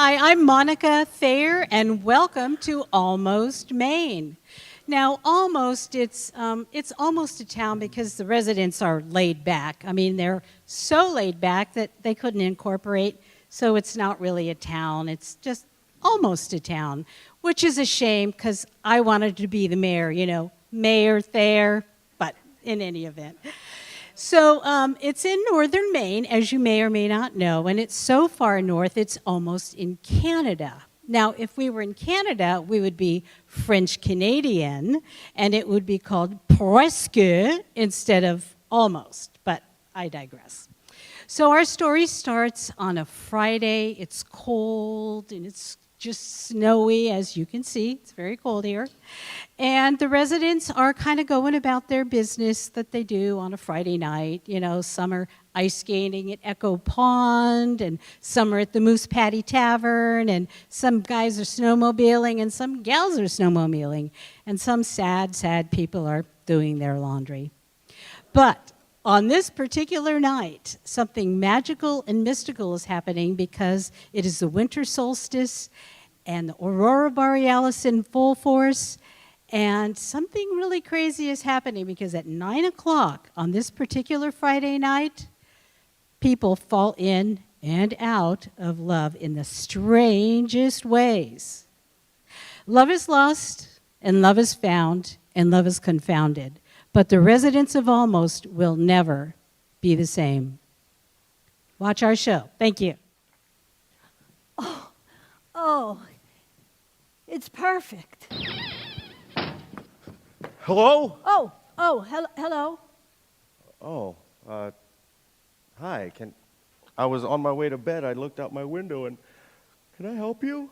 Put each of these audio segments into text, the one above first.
Hi, I'm Monica Thayer, and welcome to Almost Maine. Now, it's almost a town because the residents are laid back. I mean, they're so laid back that they couldn't incorporate, so it's not really a town. It's just almost a town, which is a shame because I wanted to be the mayor, Mayor Thayer, but in any event. So it's in northern Maine, as you may or may not know, and it's so far north, it's almost in Canada. Now, if we were in Canada, we would be French Canadian, and it would be called presque instead of almost, but I digress. So our story starts on a Friday. It's cold, and it's just snowy, as you can see. It's very cold here. And the residents are kind of going about their business that they do on a Friday night. Some are ice skating at Echo Pond, and some are at the Moose Patty Tavern, and some guys are snowmobiling, and some gals are snowmobiling, and some sad, sad people are doing their laundry. But on this particular night, something magical and mystical is happening because it is the winter solstice and the aurora borealis in full force, and something really crazy is happening because at 9 o'clock on this particular Friday night, people fall in and out of love in the strangest ways. Love is lost, and love is found, and love is confounded. But the residents of Almost will never be the same. Watch our show. Thank you. Oh, it's perfect. Hello? Hello. Oh, hi. I was on my way to bed. I looked out my window and can I help you?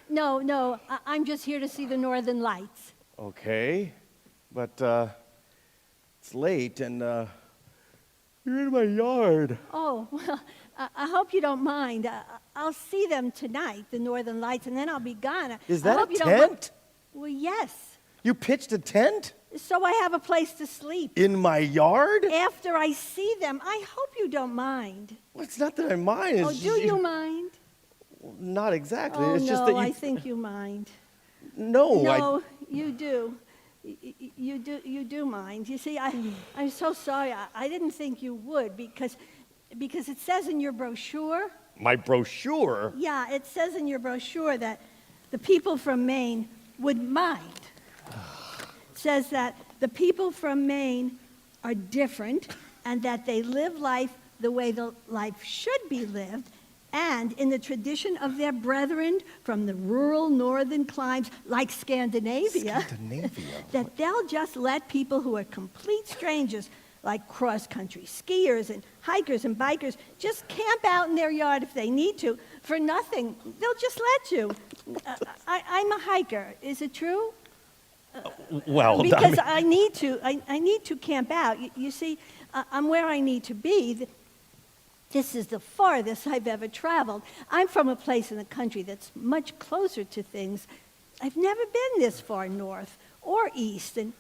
No, I'm just here to see the Northern Lights. Okay, but it's late and you're in my yard. Oh, well, I hope you don't mind. I'll see them tonight, the Northern Lights, and then I'll be gone. Is that I hope a you tent? Well, yes. You pitched a tent? So I have a place to sleep. In my yard? After I see them, I hope you don't mind. Well, it's not that I mind. It's Do you mind? Not exactly. Oh, it's no, just that you... I think you mind. No, You do. You do mind. You see, I'm so sorry. I didn't think you would because it says in your brochure. My brochure? Yeah, it says in your brochure that the people from Maine would mind. It says that the people from Maine are different and that they live life the way the life should be lived, and in the tradition of their brethren from the rural northern climes like Scandinavia, that they'll just let people who are complete strangers, like cross-country skiers and hikers and bikers, just camp out in their yard if they need to for nothing. They'll just let you. I'm a hiker. Is it true? Well, because I need to camp out. You see, I'm where I need to be. This is the farthest I've ever traveled. I'm from a place in the country that's much closer to things. I've never been this far north or east. And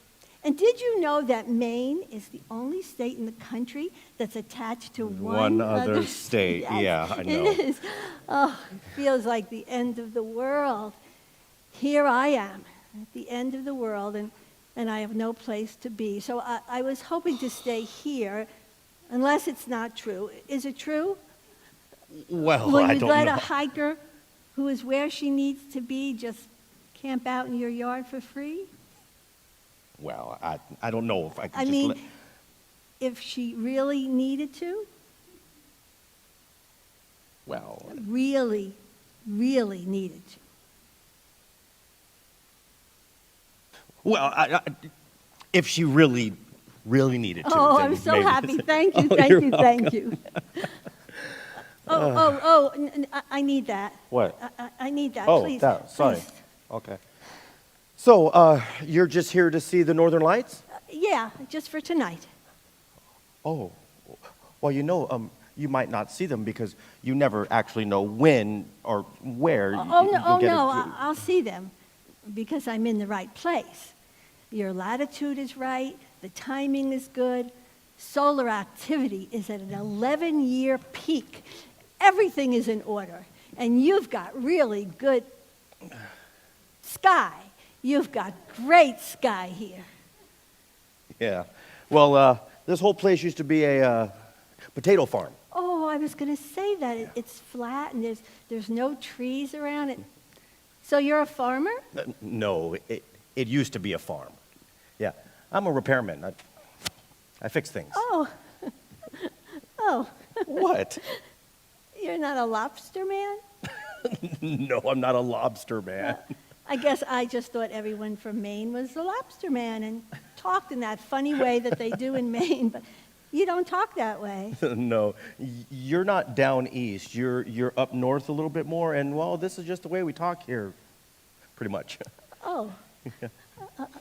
did you know that Maine is the only state in the country that's attached to one other state? Yes, yeah, I know. It is. Oh, it feels like the end of the world. Here I am at the end of the world, and I have no place to be. So I was hoping to stay here. Unless it's not true. Is it true? Well, Will I you don't let know. a hiker who is where she needs to be just camp out in your yard for free? Well, I don't know if I can I just mean, if she really needed to? Well... Really, really needed to. Well, if she really needed to. Oh, then I'm so maybe. happy. Thank you, you're thank you. I need that. What? I need that, Oh, please. that, sorry. Please. Okay. So, you're just here to see the Northern Lights? Yeah, just for tonight. Oh, well, you might not see them because you never actually know when or where you'll get I'll see them because I'm in the right place. Your latitude is right, the timing is good, solar activity is at an 11-year peak. Everything is in order. And you've got really good sky. You've got great sky here. Yeah. Well, this whole place used to be a potato farm. Oh, I was going to say that. It's flat and there's no trees around it. So you're a farmer? No, it used to be a farm. Yeah. I'm a repairman. I fix things. Oh. Oh. What? You're not a lobster man? No, I'm not a lobster man. I guess I just thought everyone from Maine was a lobster man and talked in that funny way that they do in Maine, but you don't talk that way. No, you're not down east. You're up north a little bit more, and well, this is just the way we talk here, pretty much. Oh.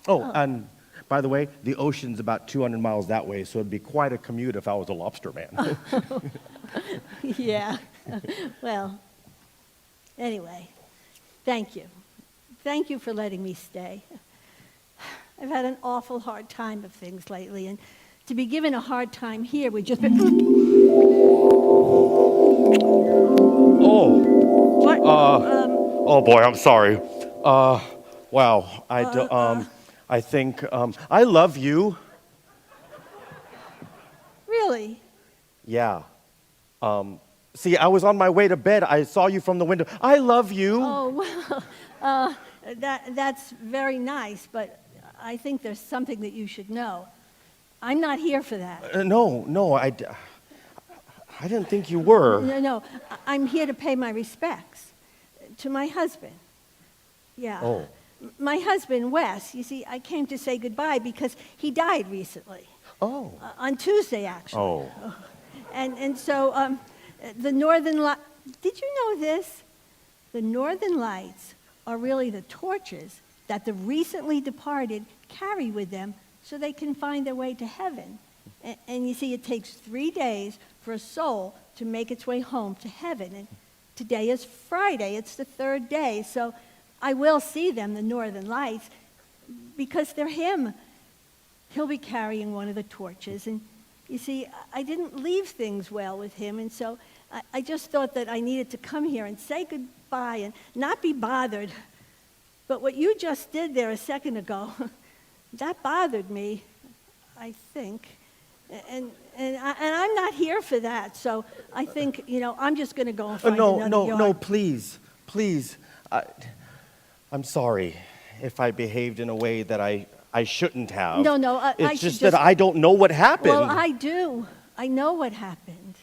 Oh, and by the way, the ocean's about 200 miles that way, so it'd be quite a commute if I was a lobster man. Yeah. Well, anyway, thank you. Thank you for letting me stay. I've had an awful hard time of things lately, and to be given a hard time here would just be... Oh, What? oh boy, I'm sorry. Wow, I think, I love you. Really? Yeah. See, I was on my way to bed. I saw you from the window. I love you. Oh, well, that's very nice, but I think there's something that you should know. I'm not here for that. No, I didn't think you were. No, I'm here to pay my respects to my husband. Yeah. Oh. My husband, Wes, you see, I came to say goodbye because he died recently. Oh. On Tuesday, actually. Oh. And so the Northern Lights, did you know this? The Northern Lights are really the torches that the recently departed carry with them so they can find their way to heaven. And you see, it takes 3 days for a soul to make its way home to heaven. And today is Friday. It's the 3rd day. So I will see them, the Northern Lights, because they're him. He'll be carrying one of the torches. And you see, I didn't leave things well with him. And so I just thought that I needed to come here and say goodbye and not be bothered. But what you just did there a second ago, that bothered me, I think. And I'm not here for that. So I think, I'm just going to go and find another yard. No, please. I'm sorry if I behaved in a way that I shouldn't have. No, it's just that I don't know what happened. Well, I do. I know what happened.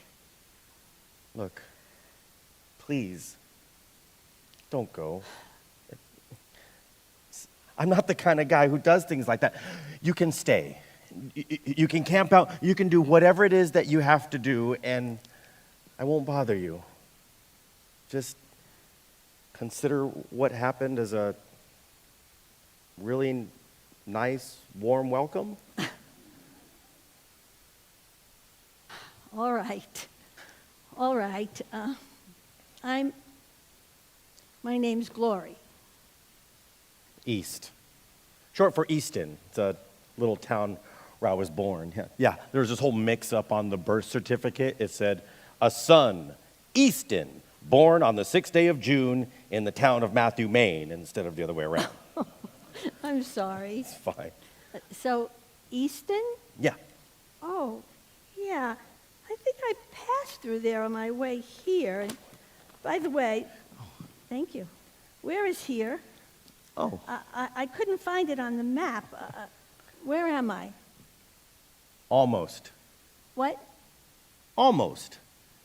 Look, please, don't go. I'm not the kind of guy who does things like that. You can stay. You can camp out. You can do whatever it is that you have to do, and I won't bother you. Just consider what happened as a really nice, warm welcome. All right. My name's Glory. East. Short for Easton. It's a little town where I was born. Yeah, there was this whole mix-up on the birth certificate. It said, a son, Easton, born on the 6th day of June in the town of Matthew, Maine, instead of the other way around. I'm sorry. It's fine. So, Easton? Yeah. Oh, yeah. I think I passed through there on my way here. And by the way, thank you. Where is here? Oh. I couldn't find it on the map. Where am I? Almost. What? Almost.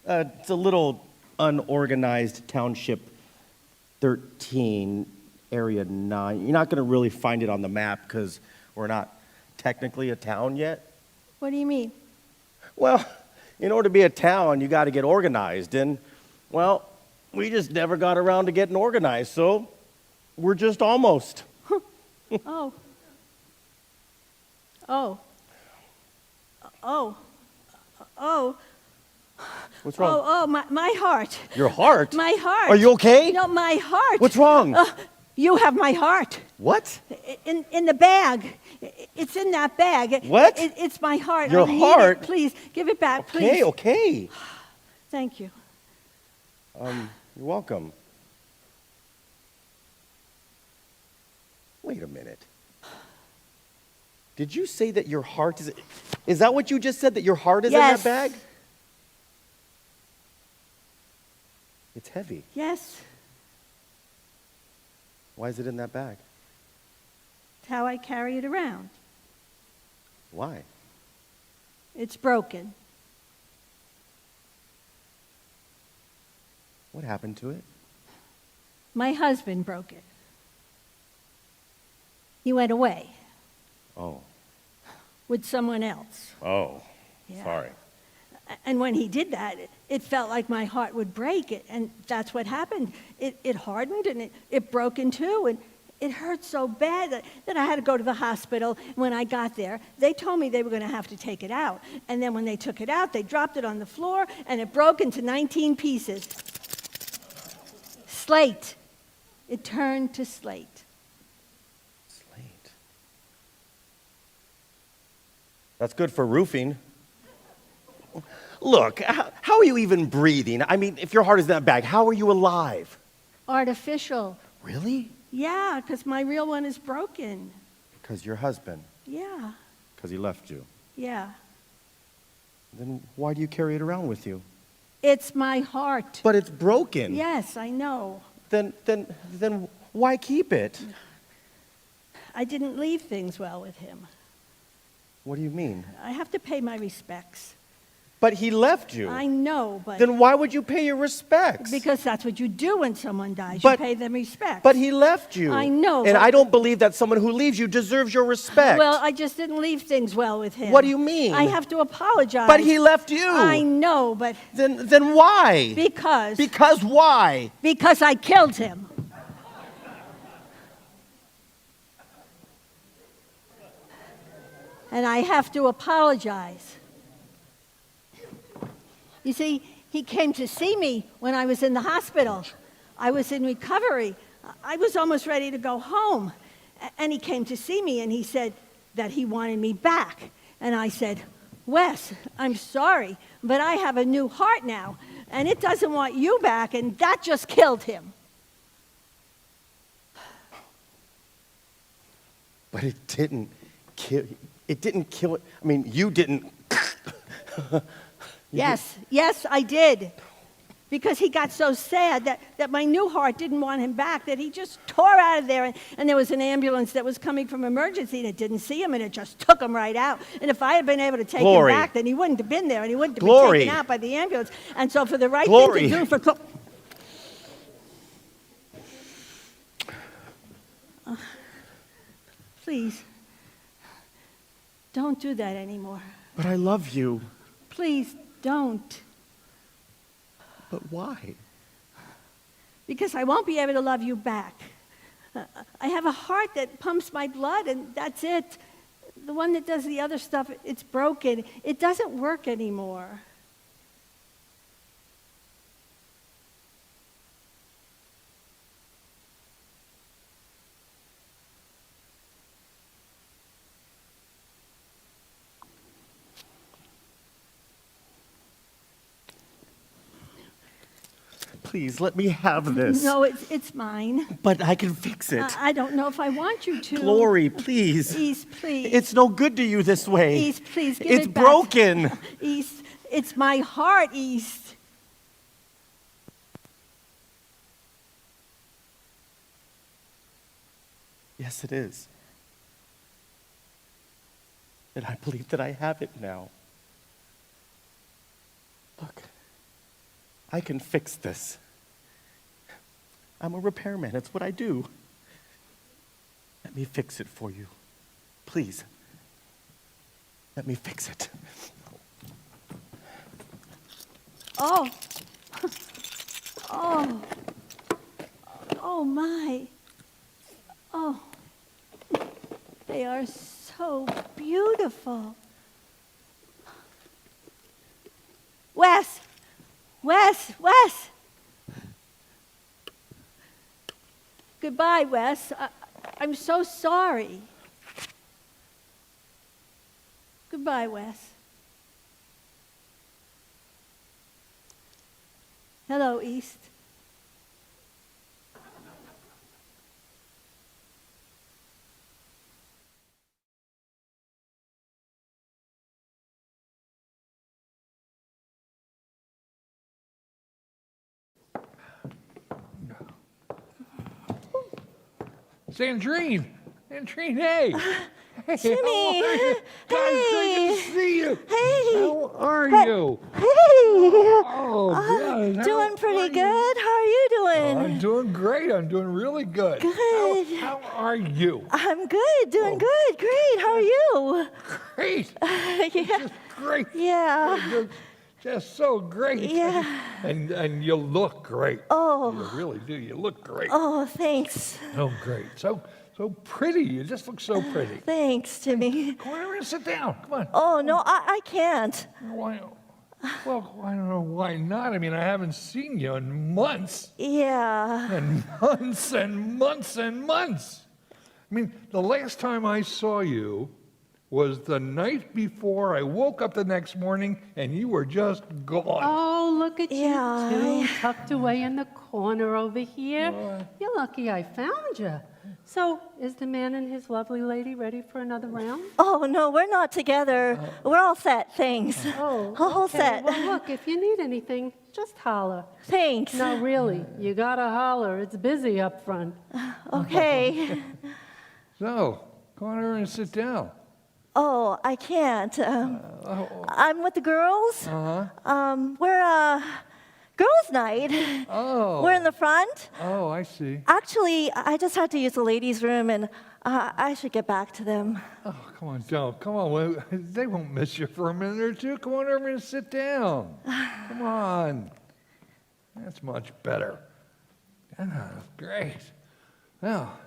It's a little unorganized township 13, area 9. You're not going to really find it on the map because we're not technically a town yet. What do you mean? Well, in order to be a town, you got to get organized. And, well, we just never got around to getting organized, so we're just almost. Oh. What's wrong? Oh, my heart. Your heart? My heart. Are you okay? No, my heart. What's wrong? You have my heart. What? In the bag. It's in that bag. What? It's my heart. Your I need heart? it. Please, give it back, please. Okay. Thank you. You're welcome. Wait a minute. Did you say that your heart is... Is that what you just said, that your heart is in Yes. that bag? It's heavy. Yes, Why is it in that bag? it's how I carry it around. Why? It's broken. What happened to it? My husband broke it. He went away Oh. with someone else. Oh. Yeah. Sorry. And when he did that, it felt like my heart would break. And that's what happened. It hardened and it broke in two. And it hurt so bad that I had to go to the hospital. When I got there, they told me they were going to have to take it out. And then when they took it out, they dropped it on the floor and it broke into 19 pieces. Slate. It turned to slate. Slate. That's good for roofing. Look, how are you even breathing? I mean, if your heart is in that bag, how are you alive? Artificial. Really? Yeah, because my real one is broken. Because your husband. Yeah, Because he left you. yeah. Then why do you carry it around with you? It's my heart. But it's broken. Yes, I know. Then why keep it? I didn't leave things well with him. What do you mean? I have to pay my respects. But he left you. I know, but Then why would you pay your respects? because that's what you do when someone dies. But- you pay them respect. But he left you. I know, And but- I don't believe that someone who leaves you deserves your respect. Well, I just didn't leave things well with him. What do you mean? I have to apologize. But he left you. I know, but Then why? because Because why? because I killed him. And I have to apologize. You see, he came to see me when I was in the hospital. I was in recovery. I was almost ready to go home. And he came to see me and he said that he wanted me back. And I said, Wes, I'm sorry, but I have a new heart now, and it doesn't want you back, and that just killed him. But it didn't kill. It didn't kill. I mean, you didn't. Yes, I did. Because he got so sad that my new heart didn't want him back, that he just tore out of there. And there was an ambulance that was coming from emergency, and it didn't see him, and it just took him right out. And if I had been able to take Glory. him back, then he wouldn't have been there, and he wouldn't have Glory. been taken out by the ambulance. And so for the right Glory. thing to do for... Please, don't do that anymore. But I love you. Please don't. But why? Because I won't be able to love you back. I have a heart that pumps my blood, and that's it. The one that does the other stuff, it's broken. It doesn't work anymore. Please let me have this. No, it's mine. But I can fix it. I don't know if I want you to. Glory, please. East, please. It's no good to you this way. East, please give It's it back. broken. East, it's my heart, East. Yes, it is. And I believe that I have it now. Look, I can fix this. I'm a repairman. That's what I do. Let me fix it for you. Please. Let me fix it. Oh. Oh. Oh, my. Oh. They are so beautiful. Wes. Wes. Goodbye, Wes. I'm so sorry. Goodbye, Wes. Hello, East. Sandrine, hey. Hey, Jimmy. how are you? God, it's great to see you. Hey. How are you? Hey. Oh, God. Doing pretty good. How are you doing? I'm doing great. I'm doing really good. Good. How are you? I'm good. Doing good. Great. How are you? Great. Yeah. Just great. Yeah. Just so great. Yeah. And you look great. Oh. You really do. You look great. Oh, thanks. So great. So pretty. You just look so pretty. Thanks, Jimmy. Come on over and sit down. Come on. Oh, no, I can't. Why? Well, I don't know why not. I mean, I haven't seen you in months Yeah. and months and months and months. I mean, the last time I saw you was the night before I woke up the next morning and you were just gone. Oh, look at Yeah, you two, tucked away in the corner over here. You're lucky I found you. So, is the man and his lovely lady ready for another round? Oh, no, we're not together. We're all set, thanks. Oh, All okay. set. Well, look, if you need anything, just holler. Thanks. No, really, you gotta holler. It's busy up front. Okay. So, come on over and sit down. Oh, I can't. I'm with the girls. We're girls' night. Oh. We're in the front. Oh, I see. Actually, I just had to use the ladies' room, and I should get back to them. Oh, come on, don't. Come on. They won't miss you for a minute or two. Come on over and sit down. Come on. That's much better. Ah, great. Well,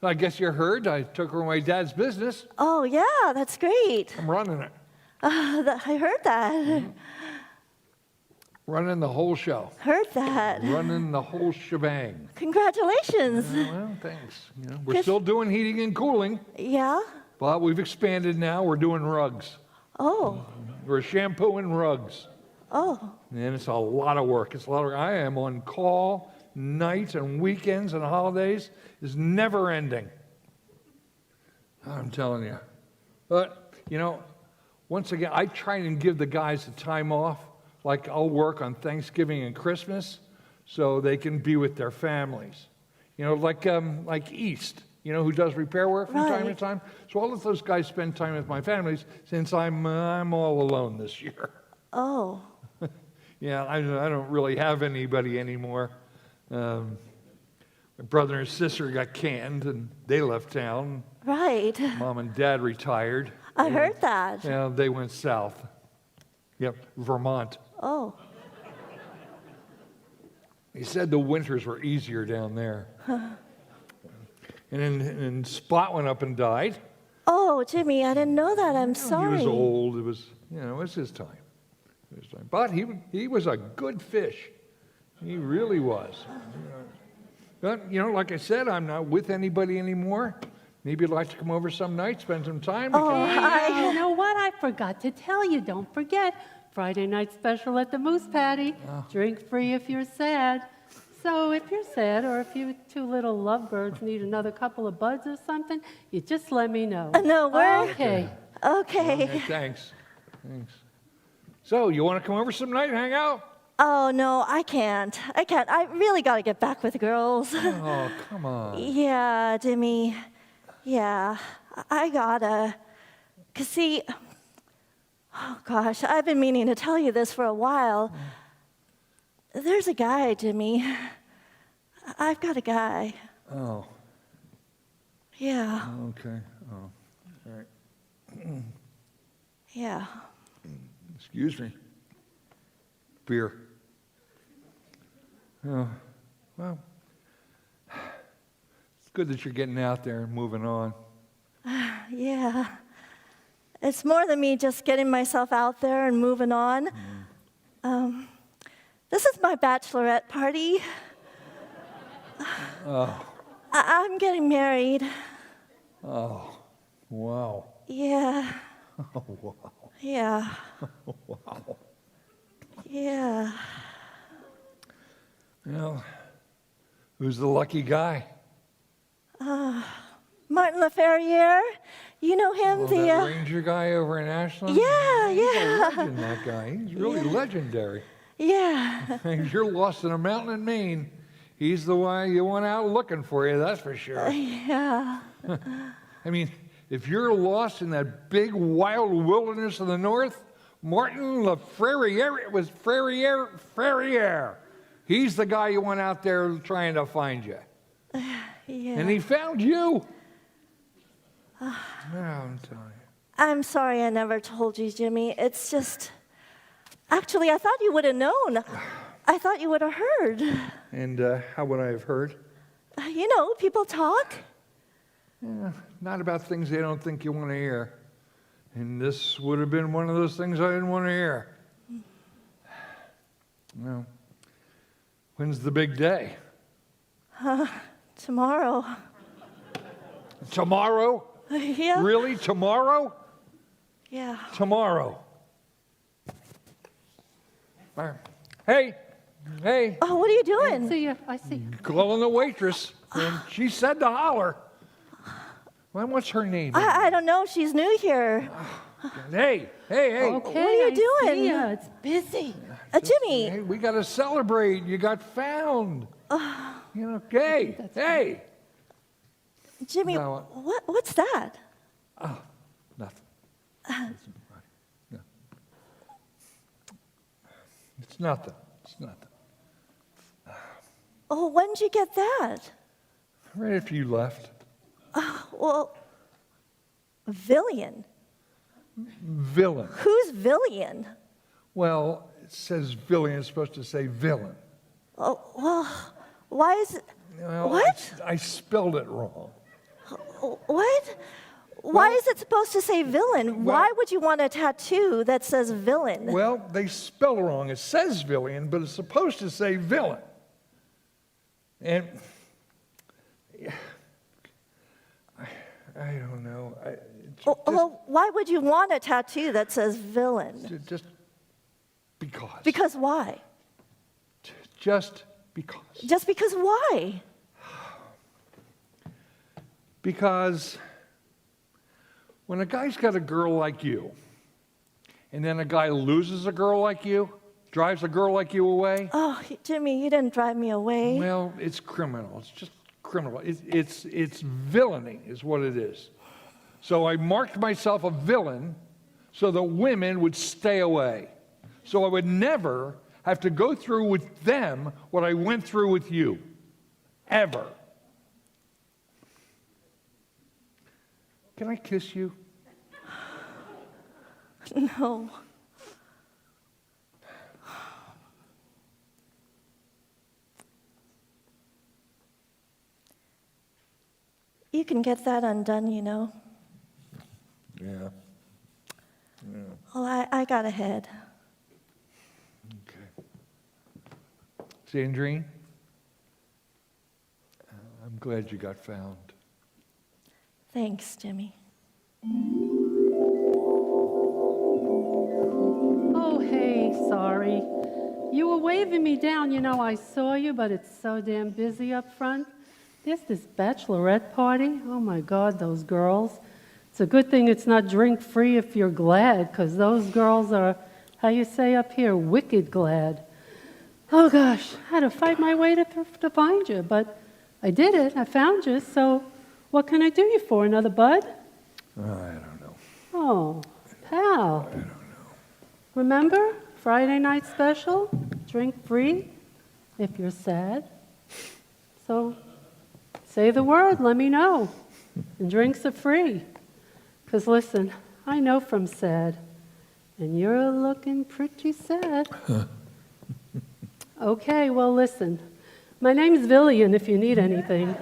I guess you heard I took over my dad's business. Oh, yeah, that's great. I'm running it. I heard that. Running the whole show. Heard that. Running the whole shebang. Congratulations. Well, thanks. We're still doing heating and cooling, Yeah? but we've expanded now. We're doing rugs. Oh, We're shampooing rugs. oh. And it's a lot of work. It's a lot of work. I am on call nights and weekends and holidays. It's never ending. I'm telling you. But, once again, I try and give the guys the time off. Like I'll work on Thanksgiving and Christmas so they can be with their families. Like East, who does repair work from time to Right. time. So I'll let those guys spend time with my families since I'm all alone this year. Oh, Yeah, I don't really have anybody anymore. My brother and sister got canned and they left town. right. Mom and dad retired. I heard that. Yeah, they went south. Yep, Vermont. Oh, He said the winters were easier down there. And then Spot went up and died. oh, Jimmy, I didn't know that. I'm sorry. He was old. It was, it was his time. But he was a good fish. He really was. But, like I said, I'm not with anybody anymore. Maybe you'd like to come over some night, spend some time. We Oh, can- You know what? I forgot to tell you. Don't forget, Friday night special at the Moose Patty. Drink free if you're sad. So if you're sad or if you two little lovebirds need another couple of buds or something, you just let me know. No, we're Okay. okay. Okay, thanks. So, you want to come over some night and hang out? Oh, no, I can't. I really got to get back with the girls. Oh, come on. Yeah, Jimmy. Yeah, I gotta. 'Cause see, oh gosh, I've been meaning to tell you this for a while. There's a guy, Jimmy. I've got a guy. Oh, Yeah, okay. Oh, all right. yeah. Excuse me. Beer. Oh, well, it's good that you're getting out there and moving on. Yeah. It's more than me just getting myself out there and moving on. This is my bachelorette party. Oh, I'm getting married. oh, wow. Yeah. Oh, wow. Yeah. Wow. Yeah. Who's the lucky guy? Martin LaFerriere. You know him? Oh, that ranger guy over in Ashland? Yeah, He's a yeah. legend, that guy. He's really legendary. Yeah. If you're lost in a mountain in Maine, He's the one you want out looking for you, that's for sure. Yeah. I mean, if you're lost in that big wild wilderness of the north, Martin Ferrier. He's the guy you want out there trying to find you. Yeah. And he found you. No, I'm telling you. I'm sorry I never told you, Jimmy. It's just, actually, I thought you would have known. I thought you would have heard. And how would I have heard? You know, people talk. Not about things they don't think you want to hear. And this would have been one of those things I didn't want to hear. Well, when's the big day? Tomorrow. Tomorrow? Yeah. Really? Tomorrow? Yeah. Tomorrow. Hey. Oh, what are you doing? I see you. Calling the waitress. And she said to holler. Well, what's her name? I don't know. She's new here. Hey. Okay, What are you I doing? see ya. It's busy. Jimmy. Hey, we got to celebrate. You got found. You know, hey. Jimmy, No. what's that? Nothing. No. It's nothing. Oh, when did you get that? Right after you left. Well, Villian. Villain. Who's Villian? Well, it says villain. It's supposed to say villain. Oh, well, why is it? Well, What? I spelled it wrong. What? Why is it supposed to say villain? Why would you want a tattoo that says villain? Well, they spell it wrong. It says villain, but it's supposed to say villain. And I don't know. Well, why would you want a tattoo that says villain? Just because. Because why? Just because. Just because why? Because when a guy's got a girl like you, and then a guy loses a girl like you, drives a girl like you away, Oh, Jimmy, you didn't drive me away. well, it's criminal. It's just criminal. It's villainy is what it is. So I marked myself a villain so that women would stay away. So I would never have to go through with them what I went through with you. Ever. Can I kiss you? No. You can get that undone, you know. Yeah. Well, I got ahead. Okay. Sandrine, I'm glad you got found. Thanks, Jimmy. Oh, hey, sorry. You were waving me down. You know, I saw you, but it's so damn busy up front. There's this bachelorette party. Oh, my God, those girls. It's a good thing it's not drink-free if you're glad, because those girls are, how you say up here, wicked glad. Oh, gosh, I had to fight my way to find you, but I did it. I found you, so what can I do you for? Another bud? I don't know. Oh, pal. I don't know. Remember? Friday night special? Drink free if you're sad. So say the word, let me know. And drinks are free. Because listen, I know from sad, and you're looking pretty sad. Okay, well, listen. My name's Villian if you need anything.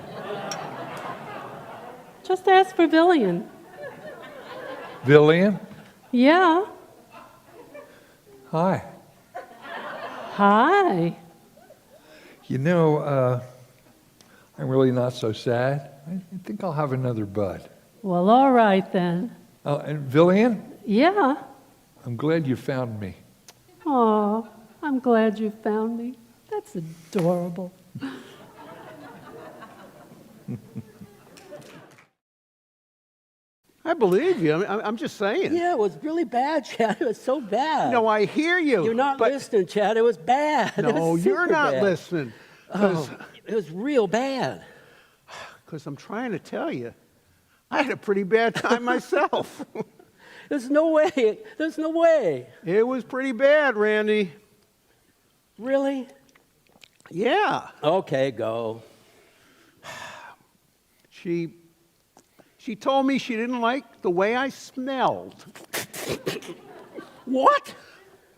Just ask for Villian. Villian? Yeah. Hi. Hi. You know, I'm really not so sad. I think I'll have another bud. Well, all right then. Oh, and Villian, Yeah. I'm glad you found me. Oh, I'm glad you found me. That's adorable. I believe you. I'm just saying. Yeah, it was really bad, Chad. It was so bad. No, I hear you. You're not but listening, Chad. It was bad. It No, was you're super not bad. listening. 'Cause It was real bad. Because I'm trying to tell you, I had a pretty bad time myself. There's no way. There's no way. It was pretty bad, Randy. Really? Yeah. Okay, go. She told me she didn't like the way I smelled. What?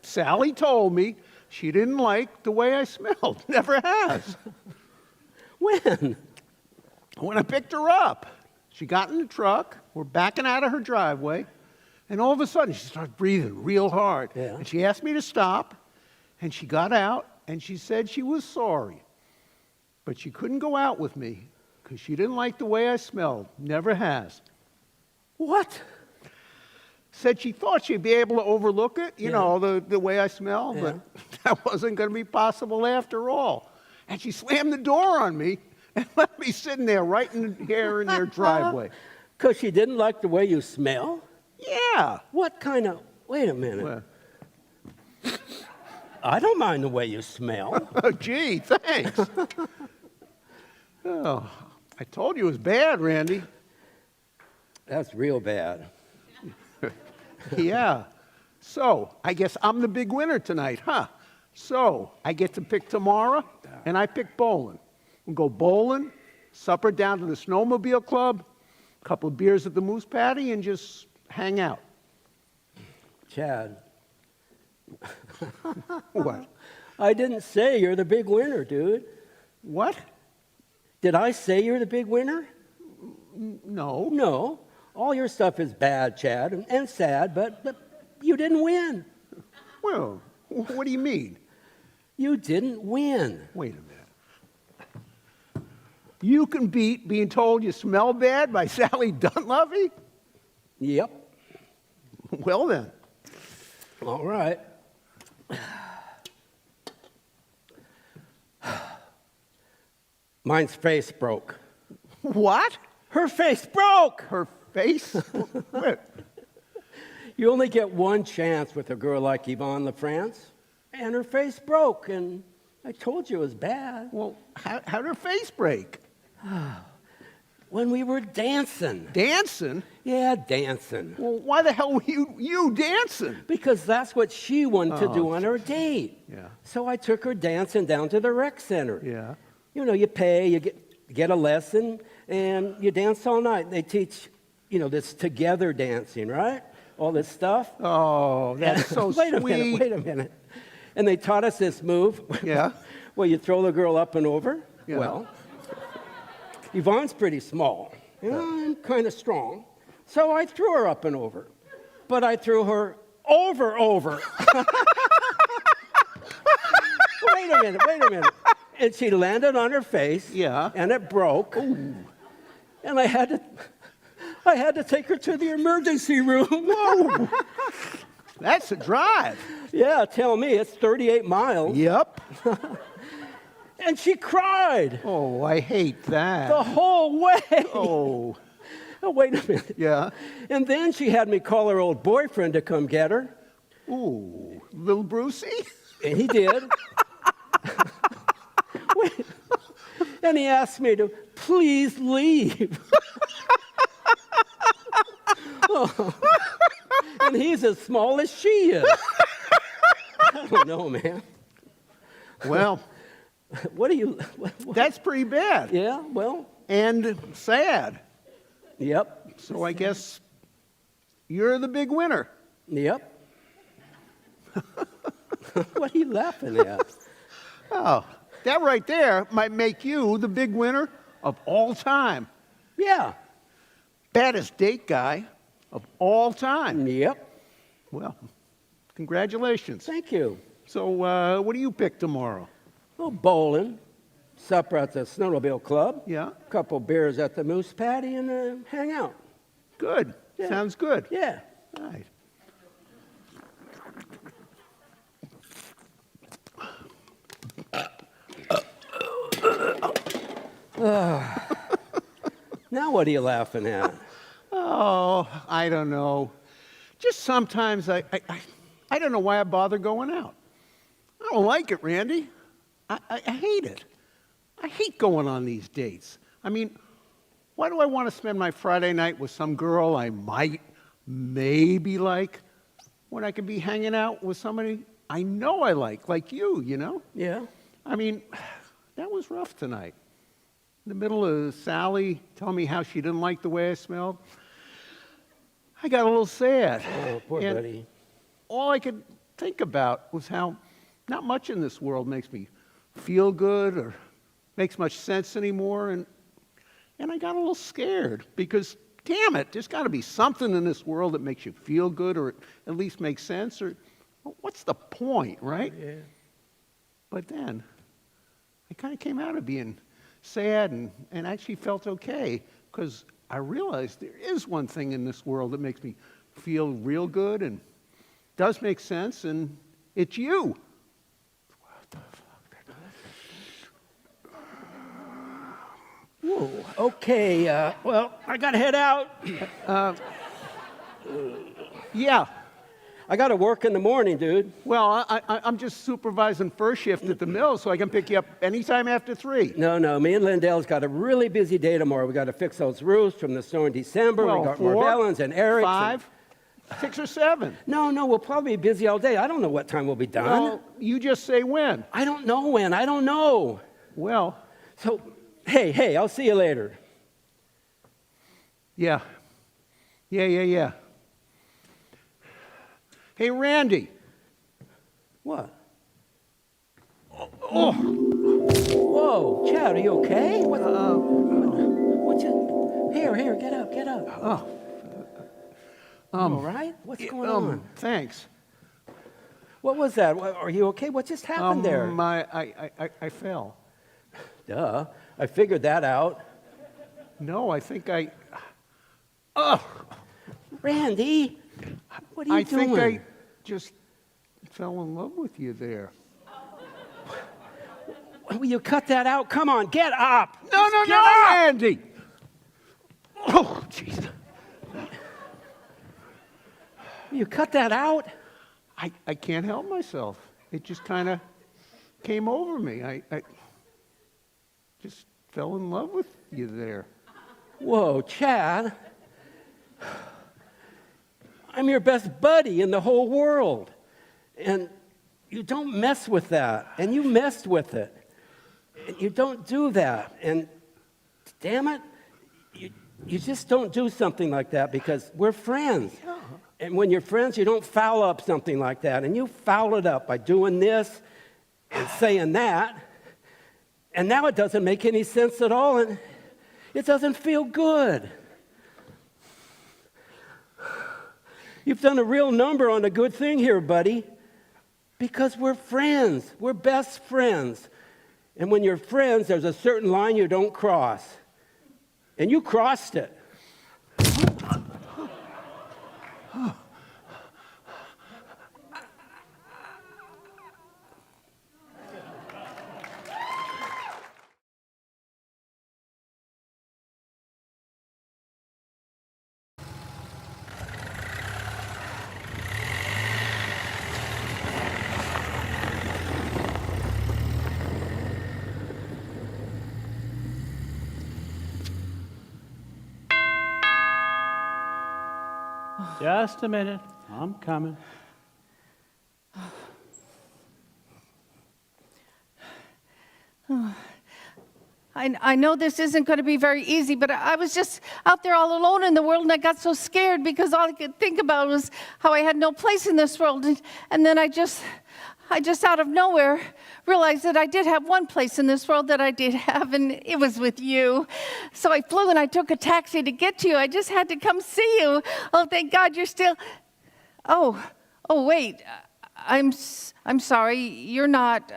Sally told me she didn't like the way I smelled. Never has. When? When I picked her up, she got in the truck. We're backing out of her driveway. And all of a sudden, she started breathing real hard. Yeah. And she asked me to stop. And she got out, and she said she was sorry. But she couldn't go out with me because she didn't like the way I smelled. Never has. What? Said she thought she'd be able to overlook it, you Yeah. know, the way I smell, Yeah. but that wasn't going to be possible after all. And she slammed the door on me and left me sitting there right here in their driveway. Because she didn't like the way you smell? Yeah. What kind of. Wait a minute. Well, I don't mind the way you smell. oh, gee, thanks. Oh, I told you it was bad, Randy. That's real bad. Yeah. So, I guess I'm the big winner tonight, huh? So, I get to pick tomorrow, and I pick bowling. We'll go bowling, supper down to the snowmobile club, a couple of beers at the Moose Patty, and just hang out. Chad, What? I didn't say you're the big winner, dude. What? Did I say you're the big winner? No. No. All your stuff is bad, Chad, and sad, but you didn't win. Well, what do you mean? You didn't win. Wait a minute. You can beat being told you smell bad by Sally Dunleavy? Yep. Well then. All right. Mine's face broke. What? Her face broke! Her face? Wait. You only get one chance with a girl like Yvonne LaFrance, and her face broke, and I told you it was bad. Well, how'd her face break? When we were dancing. Dancing? Yeah, dancing. Well, why the hell were you dancing? Because that's what she wanted to do on her date. Yeah. So I took her dancing down to the rec center. Yeah. You know, you pay, you get a lesson, and you dance all night. They teach, you know, this together dancing, right? All this stuff. Oh, that's so wait sweet. Wait a minute. And they taught us this move. Yeah. Well, you throw the girl up and over. Yeah. Well, Yvonne's pretty small, and I'm kind of strong. So I threw her up and over. But I threw her over. Wait a minute. And she landed on her face. Yeah. And it broke. Ooh. And I had to take her to the emergency room. Whoa. That's a drive. Yeah, tell me, it's 38 miles. Yep. And she cried Oh, I hate that. the whole way. Oh. Oh, wait a minute. Yeah. And then she had me call her old boyfriend to come get her. Ooh. Little Brucey? And he did. Wait. And he asked me to please leave. Oh. And he's as small as she is. I don't know, man. Well, What do you... that's pretty bad. Yeah, well, And sad. yep, So I guess you're the big winner. yep. What are you laughing at? Oh, that right there might make you the big winner of all time. Yeah, Baddest date guy of all time. yep. Well, congratulations. Thank you. So, what do you pick tomorrow? Oh, bowling, supper at the Snowmobile Club, Yeah, couple beers at the Moose Patty, and hang out. good. Yeah. Sounds good. Yeah. All right. Now what are you laughing at? Oh, I don't know. Just sometimes I don't know why I bother going out. I don't like it, Randy. I hate it. I hate going on these dates. I mean, why do I want to spend my Friday night with some girl I maybe like, when I could be hanging out with somebody I know I like you, you know? Yeah? I mean, that was rough tonight. In the middle of Sally telling me how she didn't like the way I smelled, I got a little sad. Oh, poor And buddy. all I could think about was how not much in this world makes me feel good or makes much sense anymore. And I got a little scared because, damn it, there's got to be something in this world that makes you feel good or at least makes sense. Or what's the point, right? Yeah. But then I kind of came out of being sad and actually felt okay because I realized there is one thing in this world that makes me feel real good and does make sense, and it's you. What the fuck? Whoa. Okay, well, I got to head out. Yeah. I got to work in the morning, dude. Well, I'm just supervising first shift at the mill, so I can pick you up anytime after 3. No, me and Lindell's got a really busy day tomorrow. We got to fix those roofs from the snow in December. Well, we got 4, Morbellans and Eric's. 5, 6 or 7. No, we'll probably be busy all day. I don't know what time we'll be done. Well, you just say when. I don't know when. I don't know. Well, So, hey, I'll see you later. yeah. Hey, Randy. What? Oh. Whoa, Chad, are you okay? What's it? Here, get up. Oh. All right? What's going on? Thanks. What was that? Are you okay? What just happened there? I fell. Duh. I figured that out. No, I think I. Randy, what are you doing? I think I just fell in love with you there. Will you cut that out? Come on, get up. No, Get up! Randy. Oh, jeez. Will you cut that out? I can't help myself. It just kind of came over me. I just fell in love with you there. Whoa, Chad. I'm your best buddy in the whole world. And you don't mess with that. And you messed with it. And you don't do that. And damn it, you just don't do something like that because we're friends. And when you're friends, you don't foul up something like that. And you foul it up by doing this and saying that. And now it doesn't make any sense at all. And it doesn't feel good. You've done a real number on a good thing here, buddy. Because we're friends. We're best friends. And when you're friends, there's a certain line you don't cross. And you crossed it. Just a minute. I'm coming. I know this isn't going to be very easy, but I was just out there all alone in the world, and I got so scared because all I could think about was how I had no place in this world. And then I just out of nowhere realized that I did have one place in this world that I did have, and it was with you. So I flew and I took a taxi to get to you. I just had to come see you. Oh, thank God you're still... Oh, wait. I'm sorry. You're not...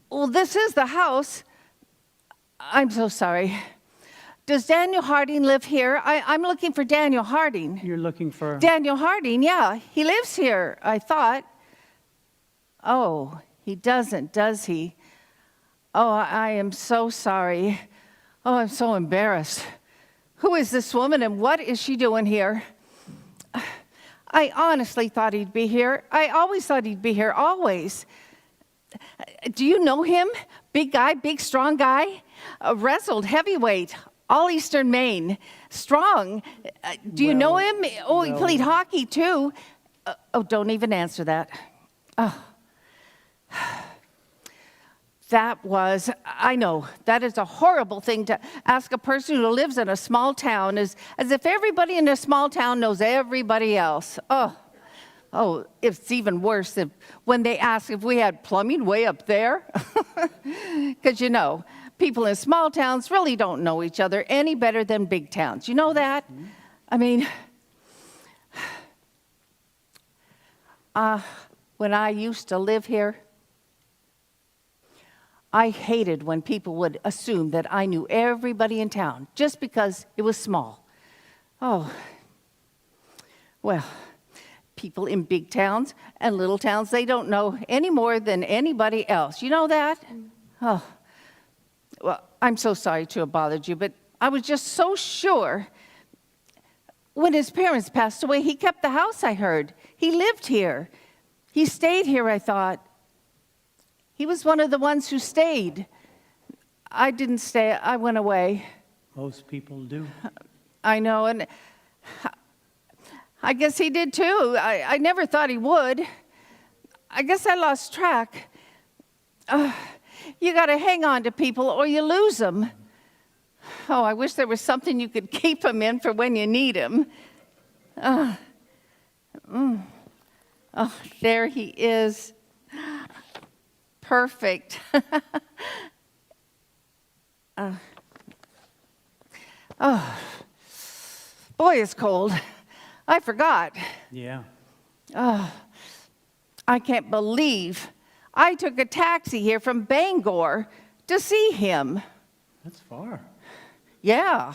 Well, this is the house. I'm so sorry. Does Daniel Harding live here? I'm looking for Daniel Harding. You're looking for... Daniel Harding, yeah. He lives here, I thought. Oh, he doesn't, does he? Oh, I am so sorry. Oh, I'm so embarrassed. Who is this woman and what is she doing here? I honestly thought he'd be here. I always thought he'd be here, always. Do you know him? Big guy, big, strong guy. Wrestled heavyweight, all Eastern Maine. Strong. Do you know him? Oh, he played hockey too. Oh, don't even answer that. Oh. I know, that is a horrible thing to ask a person who lives in a small town, as if everybody in a small town knows everybody else. Oh, it's even worse when they ask if we had plumbing way up there. Because, people in small towns really don't know each other any better than big towns. You know that? I mean, when I used to live here, I hated when people would assume that I knew everybody in town just because it was small. Oh, well, people in big towns and little towns, they don't know any more than anybody else. You know that? Oh, well, I'm so sorry to have bothered you, but I was just so sure. When his parents passed away, he kept the house, I heard. He lived here. He stayed here, I thought. He was one of the ones who stayed. I didn't stay. I went away. Most people do. I know, and I guess he did too. I never thought he would. I guess I lost track. You got to hang on to people or you lose them. Oh, I wish there was something you could keep them in for when you need them. Oh, there he is. Perfect. Oh, boy, it's cold. I forgot. Yeah. Oh, I can't believe I took a taxi here from Bangor to see him. That's far. Yeah.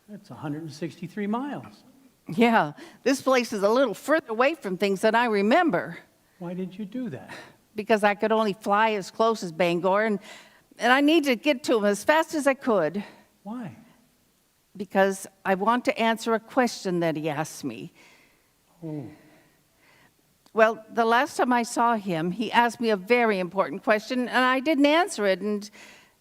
That's 163 miles. Yeah, this place is a little further away from things than I remember. Why did you do that? Because I could only fly as close as Bangor, and I need to get to him as fast as I could. Why? Because I want to answer a question that he asked me. Oh. Well, the last time I saw him, he asked me a very important question, and I didn't answer it, and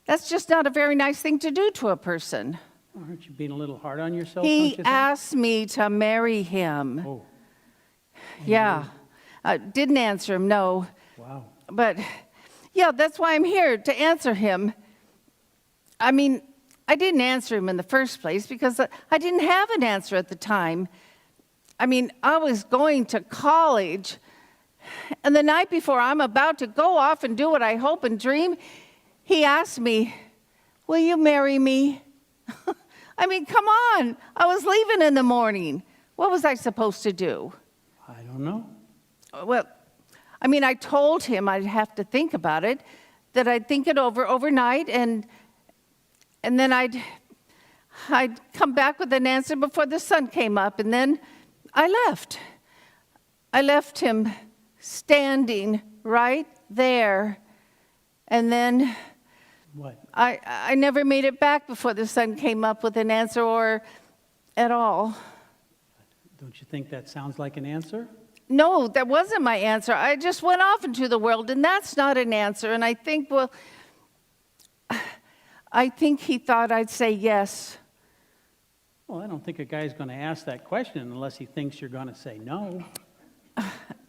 that's just not a very nice thing to do to a person. Aren't you being a little hard on yourself? He asked me to marry him. Oh. Yeah. Didn't answer him, no. Wow. But, yeah, that's why I'm here, to answer him. I mean, I didn't answer him in the first place because I didn't have an answer at the time. I mean, I was going to college, and the night before I'm about to go off and do what I hope and dream, he asked me, "Will you marry me?" I mean, come on. I was leaving in the morning. What was I supposed to do? I don't know. Well, I mean, I told him I'd have to think about it, that I'd think it over overnight, and then I'd come back with an answer before the sun came up, and then I left. I left him standing right there, and then What? I never made it back before the sun came up with an answer or at all. Don't you think that sounds like an answer? No, that wasn't my answer. I just went off into the world, and that's not an answer. And I think, well, I think he thought I'd say yes. Well, I don't think a guy's going to ask that question unless he thinks you're going to say no.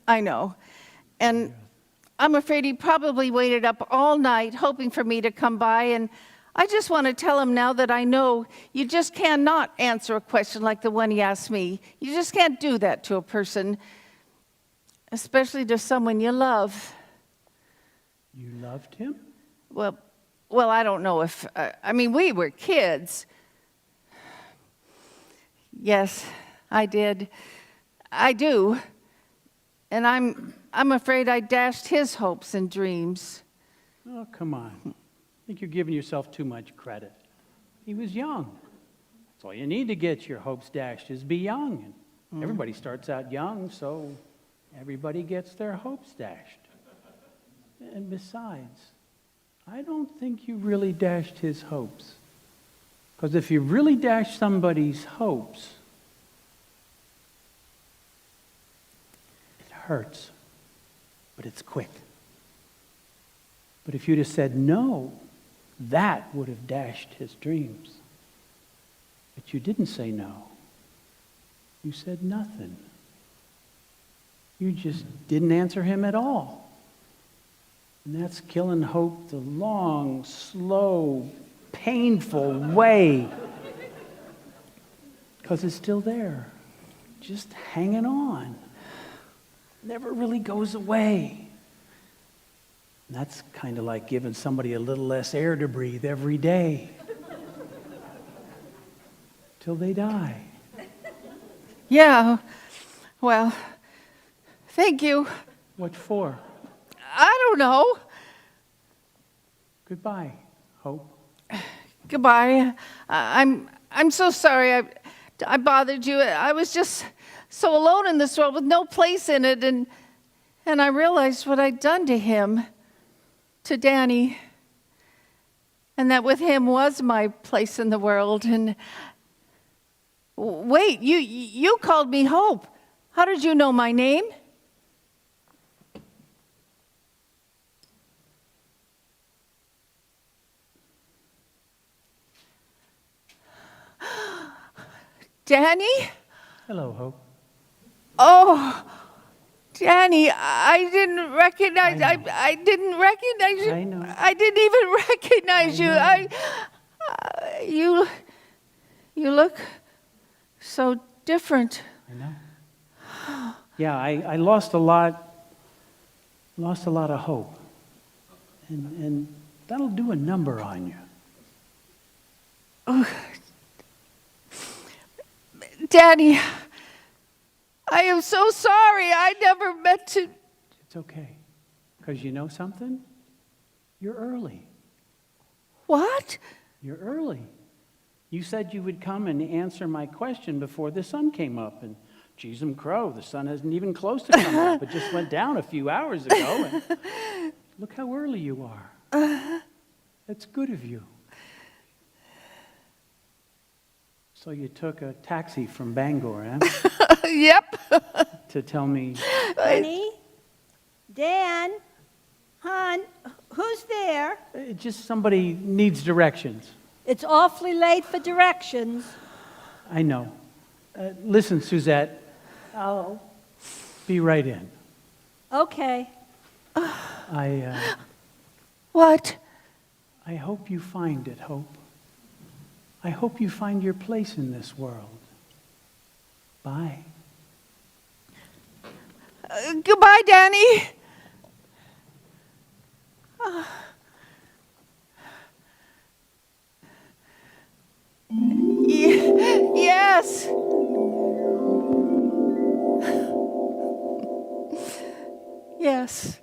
I know. And I'm afraid he probably waited up all night hoping for me to come by. And I just want to tell him now that I know you just cannot answer a question like the one he asked me. You just can't do that to a person, especially to someone you love. You loved him? Well, I don't know if, I mean, we were kids. Yes, I did. I do. And I'm afraid I dashed his hopes and dreams. Oh, come on. I think you're giving yourself too much credit. He was young. That's all you need to get your hopes dashed is be young. And everybody starts out young, so everybody gets their hopes dashed. And besides, I don't think you really dashed his hopes. Because if you really dash somebody's hopes, it hurts, but it's quick. But if you'd have said no, that would have dashed his dreams. But you didn't say no. You said nothing. You just didn't answer him at all. And that's killing hope the long, slow, painful way. Because it's still there, just hanging on. Never really goes away. And that's kind of like giving somebody a little less air to breathe every day. Till they die. Yeah, well, thank you. What for? I don't know. Goodbye, Hope. Goodbye. I'm so sorry I bothered you. I was just so alone in this world with no place in it, and I realized what I'd done to him, to Danny, and that with him was my place in the world. And wait, you called me Hope. How did you know my name? Danny? Hello, Hope. Oh, Danny, I didn't recognize. I didn't recognize you. I know. I didn't even recognize you. You look so different. I know. Yeah, I lost a lot of hope. And that'll do a number on you. Danny, I am so sorry. I never meant to. It's okay. Because you know something? You're early. What? You're early. You said you would come and answer my question before the sun came up. And geez, crow, the sun hasn't even close to come up. It just went down a few hours ago. And look how early you are. That's good of you. So you took a taxi from Bangor, huh? Yep. To tell me. Honey? Dan? Hon? Who's there? Just somebody needs directions. It's awfully late for directions. I know. Listen, Suzette, I'll be right in. Okay. What? I hope you find it, Hope. I hope you find your place in this world. Bye. Goodbye, Danny. Yes. Yes.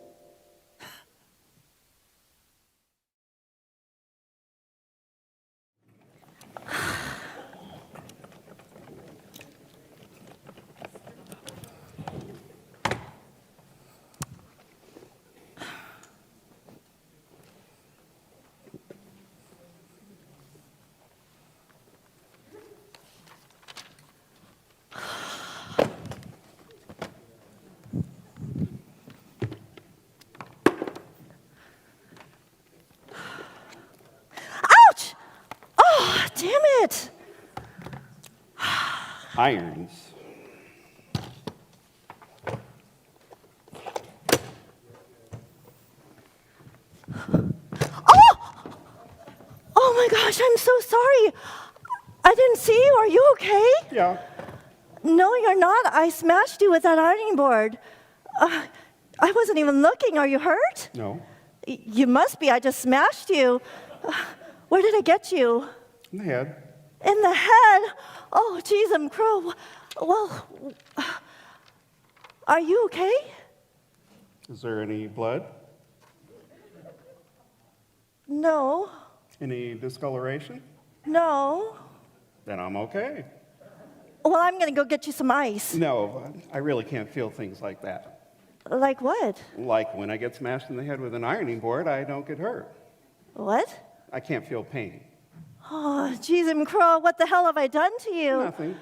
Ouch! Oh, damn it! Irons. Oh my gosh, I'm so sorry. I didn't see you. Are you okay? Yeah. No, you're not. I smashed you with that ironing board. I wasn't even looking. Are you hurt? No. You must be. I just smashed you. Where did I get you? In the head. In the head? Oh, geez, crow. Well, are you okay? Is there any blood? No. Any discoloration? No. Then I'm okay. Well, I'm going to go get you some ice. No, I really can't feel things like that. Like what? Like when I get smashed in the head with an ironing board, I don't get hurt. What? I can't feel pain. Oh, geez, crow, what the hell have I done to you? Nothing.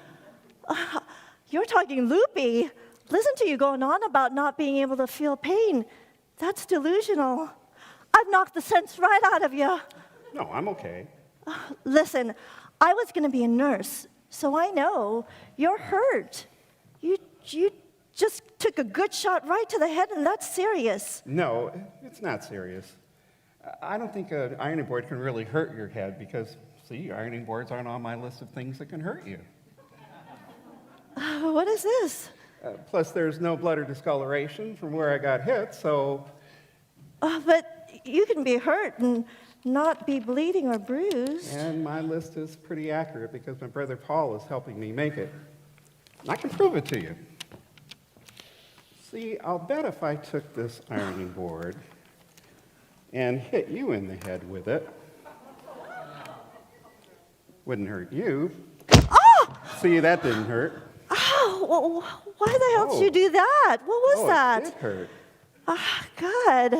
You're talking loopy. Listen to you going on about not being able to feel pain. That's delusional. I've knocked the sense right out of you. No, I'm okay. Listen, I was going to be a nurse, so I know you're hurt. You just took a good shot right to the head, and that's serious. No, it's not serious. I don't think an ironing board can really hurt your head because, see, ironing boards aren't on my list of things that can hurt you. What is this? Plus, there's no blood or discoloration from where I got hit, so But you can be hurt and not be bleeding or bruised. And my list is pretty accurate because my brother Paul is helping me make it. I can prove it to you. See, I'll bet if I took this ironing board and hit you in the head with it, wouldn't hurt you. Oh! See, that didn't hurt. Oh, well, why the hell did you do that? What was that? It did hurt. Ah, God.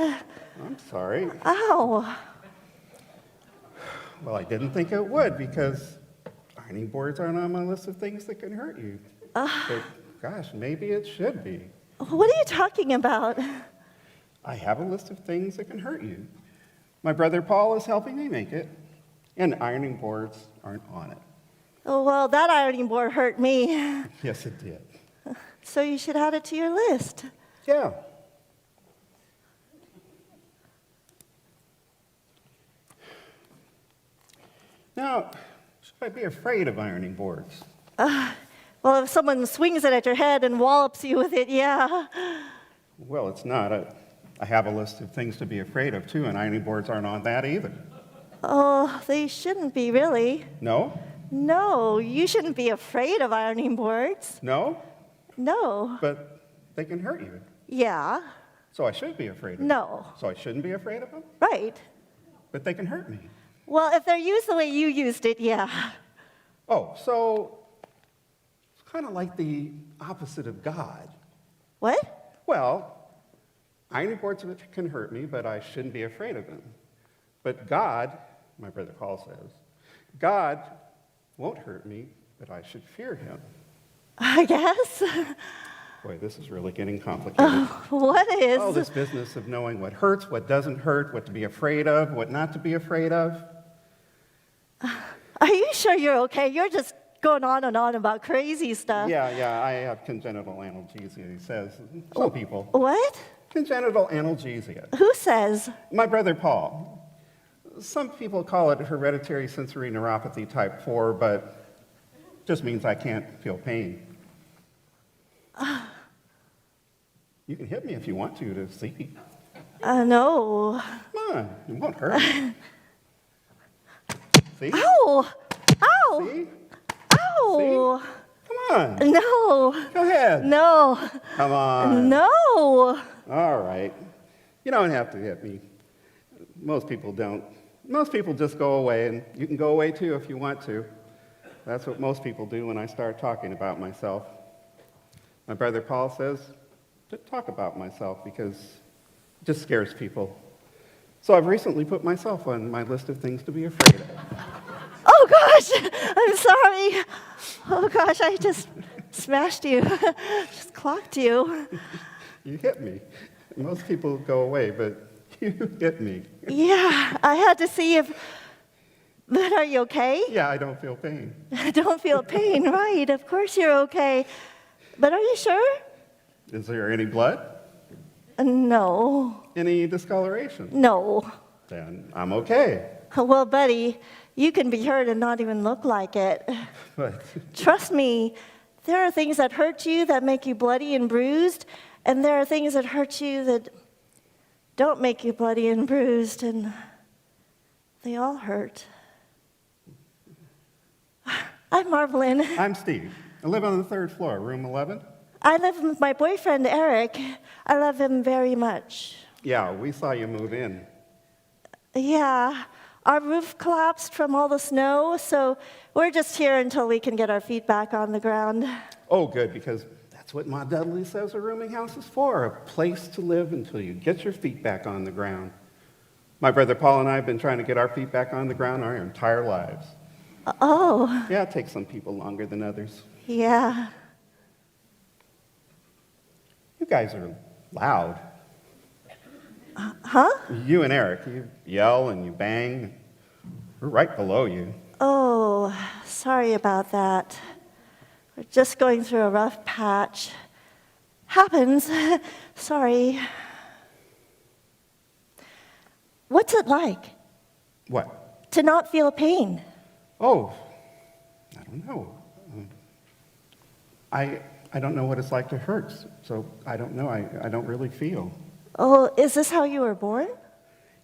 I'm sorry. Ow. Well, I didn't think it would because ironing boards aren't on my list of things that can hurt you. But gosh, maybe it should be. What are you talking about? I have a list of things that can hurt you. My brother Paul is helping me make it, and ironing boards aren't on it. Oh, well, that ironing board hurt me. Yes, it did. So you should add it to your list. Yeah. Now, should I be afraid of ironing boards? Well, if someone swings it at your head and wallops you with it, yeah. Well, it's not. I have a list of things to be afraid of, too, and ironing boards aren't on that either. Oh, they shouldn't be, really. No? No, you shouldn't be afraid of ironing boards. No? No. But they can hurt you. Yeah. So I should be afraid of them. No. So I shouldn't be afraid of them? Right. But they can hurt me. Well, if they're used the way you used it, yeah. Oh, so it's kind of like the opposite of God. What? Well, ironing boards can hurt me, but I shouldn't be afraid of them. But God, my brother Paul says, God won't hurt me, but I should fear him. I guess. Boy, this is really getting complicated. What is? All this business of knowing what hurts, what doesn't hurt, what to be afraid of, what not to be afraid of. Are you sure you're okay? You're just going on and on about crazy stuff. Yeah, I have congenital analgesia, he says. Some people. What? Congenital analgesia. Who says? My brother Paul. Some people call it hereditary sensory neuropathy type 4, but it just means I can't feel pain. You can hit me if you want to see. No. Come on, it won't hurt. See? Ow! Ow! See? Ow! See? Come on. No. Go ahead. No. Come on. No. All right. You don't have to hit me. Most people don't. Most people just go away, and you can go away too if you want to. That's what most people do when I start talking about myself. My brother Paul says to talk about myself because it just scares people. So I've recently put myself on my list of things to be afraid of. Oh gosh, I'm sorry. Oh gosh, I just smashed you. Just clocked you. You hit me. Most people go away, but you hit me. Yeah, I had to see if. But are you okay? Yeah, I don't feel pain. Don't feel pain, right? Of course you're okay. But are you sure? Is there any blood? No. Any discoloration? No. Then I'm okay. Well, buddy, you can be hurt and not even look like it. But Trust me, there are things that hurt you that make you bloody and bruised, and there are things that hurt you that don't make you bloody and bruised, and they all hurt. I'm Marvelyn. I'm Steve. I live on the 3rd floor, room 11. I live with my boyfriend, Eric. I love him very much. Yeah, we saw you move in. Yeah, our roof collapsed from all the snow, so we're just here until we can get our feet back on the ground. Oh, good, because that's what Ma Dudley says a rooming house is for, a place to live until you get your feet back on the ground. My brother Paul and I have been trying to get our feet back on the ground our entire lives. Oh, Yeah, it takes some people longer than others. yeah. You guys are loud. Huh? You and Eric, you yell and you bang. We're right below you. Oh, sorry about that. We're just going through a rough patch. Happens. Sorry. What's it like What? to not feel pain? Oh, I don't know. I don't know what it's like to hurt, so I don't know. I don't really feel. Oh, is this how you were born?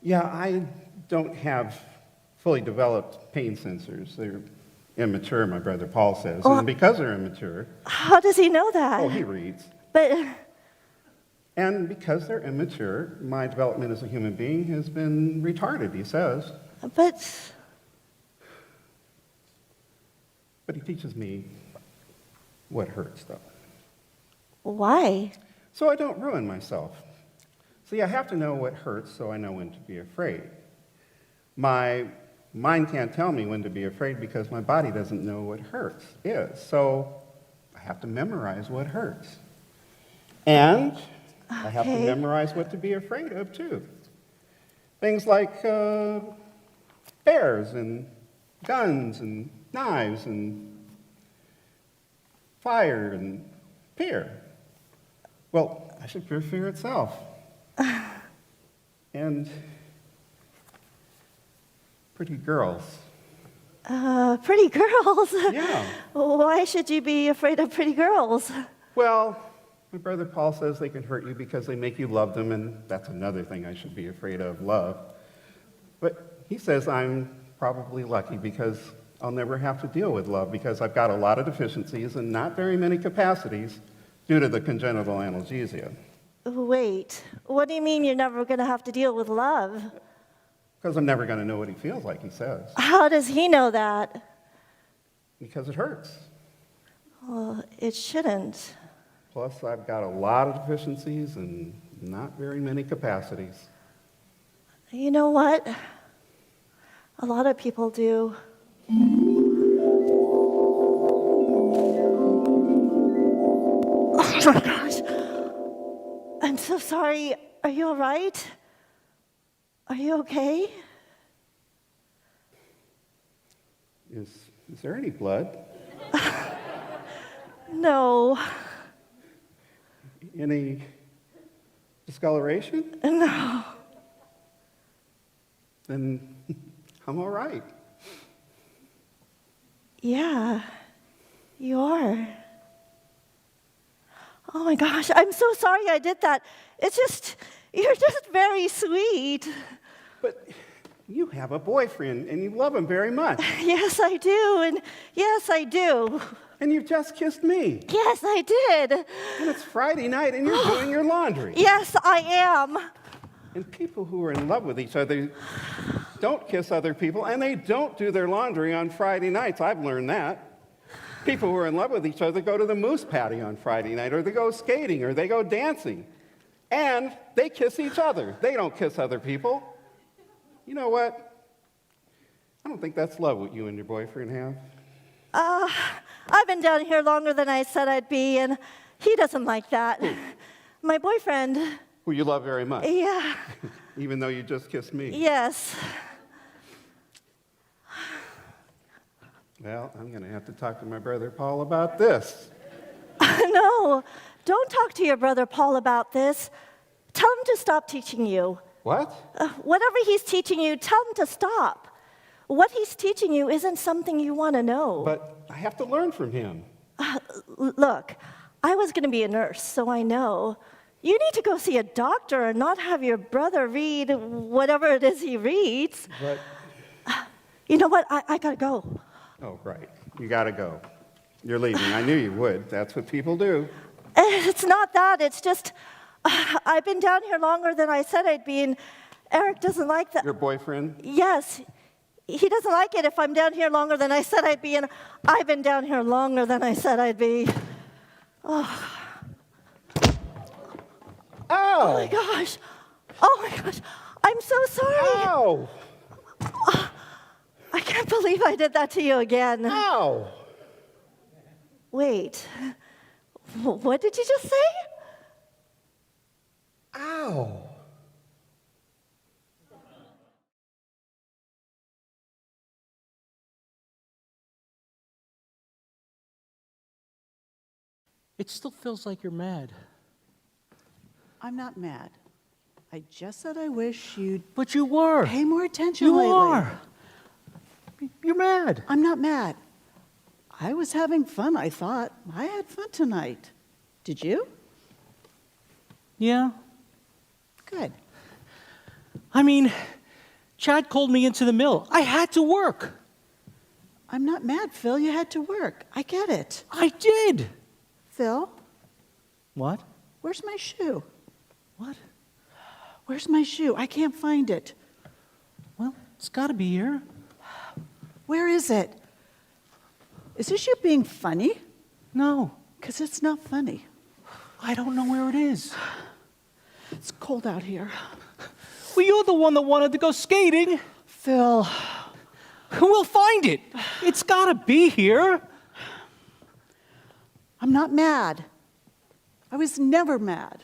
Yeah, I don't have fully developed pain sensors. They're immature, my brother Paul says. Oh. And because they're immature, How does he know that? oh, he reads. But, And because they're immature, my development as a human being has been retarded, he says. but, But he teaches me what hurts, though. why? So I don't ruin myself. See, I have to know what hurts so I know when to be afraid. My mind can't tell me when to be afraid because my body doesn't know what hurts is. So I have to memorize what hurts. And I have to Okay. memorize what to be afraid of, too. Things like bears and guns and knives and fire and fear. Well, I should fear fear itself. And pretty girls. Pretty girls? Yeah. Why should you be afraid of pretty girls? Well, my brother Paul says they can hurt you because they make you love them, and that's another thing I should be afraid of, love. But he says I'm probably lucky because I'll never have to deal with love because I've got a lot of deficiencies and not very many capacities due to the congenital analgesia. Wait, what do you mean you're never going to have to deal with love? Because I'm never going to know what he feels like, he says. How does he know that? Because it hurts. Well, it shouldn't. Plus, I've got a lot of deficiencies and not very many capacities. You know what? A lot of people do. Oh my gosh. I'm so sorry. Are you all right? Are you okay? Is there any blood? No. Any discoloration? No. Then I'm all right. Yeah, you are. Oh my gosh, I'm so sorry I did that. You're just very sweet. But you have a boyfriend and you love him very much. Yes, I do, and yes, I do. And you just kissed me. Yes, I did. And it's Friday night and you're doing your laundry. Yes, I am. And people who are in love with each other don't kiss other people and they don't do their laundry on Friday nights. I've learned that. People who are in love with each other go to the moose patty on Friday night, or they go skating, or they go dancing. And they kiss each other. They don't kiss other people. You know what? I don't think that's love what you and your boyfriend have. I've been down here longer than I said I'd be, and he doesn't like that. My boyfriend. Who you love very much. Yeah. Even though you just kissed me. Yes. Well, I'm going to have to talk to my brother Paul about this. No, don't talk to your brother Paul about this. Tell him to stop teaching you. What? Whatever he's teaching you, tell him to stop. What he's teaching you isn't something you want to know. But I have to learn from him. Look, I was going to be a nurse, so I know. You need to go see a doctor and not have your brother read whatever it is he reads. But, You know what? I got to go. oh, right. You got to go. You're leaving. I knew you would. That's what people do. It's not that. It's just I've been down here longer than I said I'd be, and Eric doesn't like that. Your boyfriend? Yes. He doesn't like it if I'm down here longer than I said I'd be, and I've been down here longer than I said I'd be. Oh. Oh my gosh. Oh my gosh. I'm so sorry. Ow! I can't believe I did that to you again. Ow! Wait. What did you just say? Ow! It still feels like you're mad. I'm not mad. I just said I wish you'd But you were. pay more attention You lately. are. You're mad. I'm not mad. I was having fun, I thought. I had fun tonight. Did you? Yeah. Good. I mean, Chad called me into the mill. I had to work. I'm not mad, Phil. You had to work. I get it. I did. Phil, What? where's my shoe? What? Where's my shoe? I can't find it. Well, it's got to be here. Where is it? Is this you being funny? No, Because it's not funny. I don't know where it is. It's cold out here. Well, you're the one that wanted to go skating. Phil, We'll find it. It's got to be here. I'm not mad. I was never mad.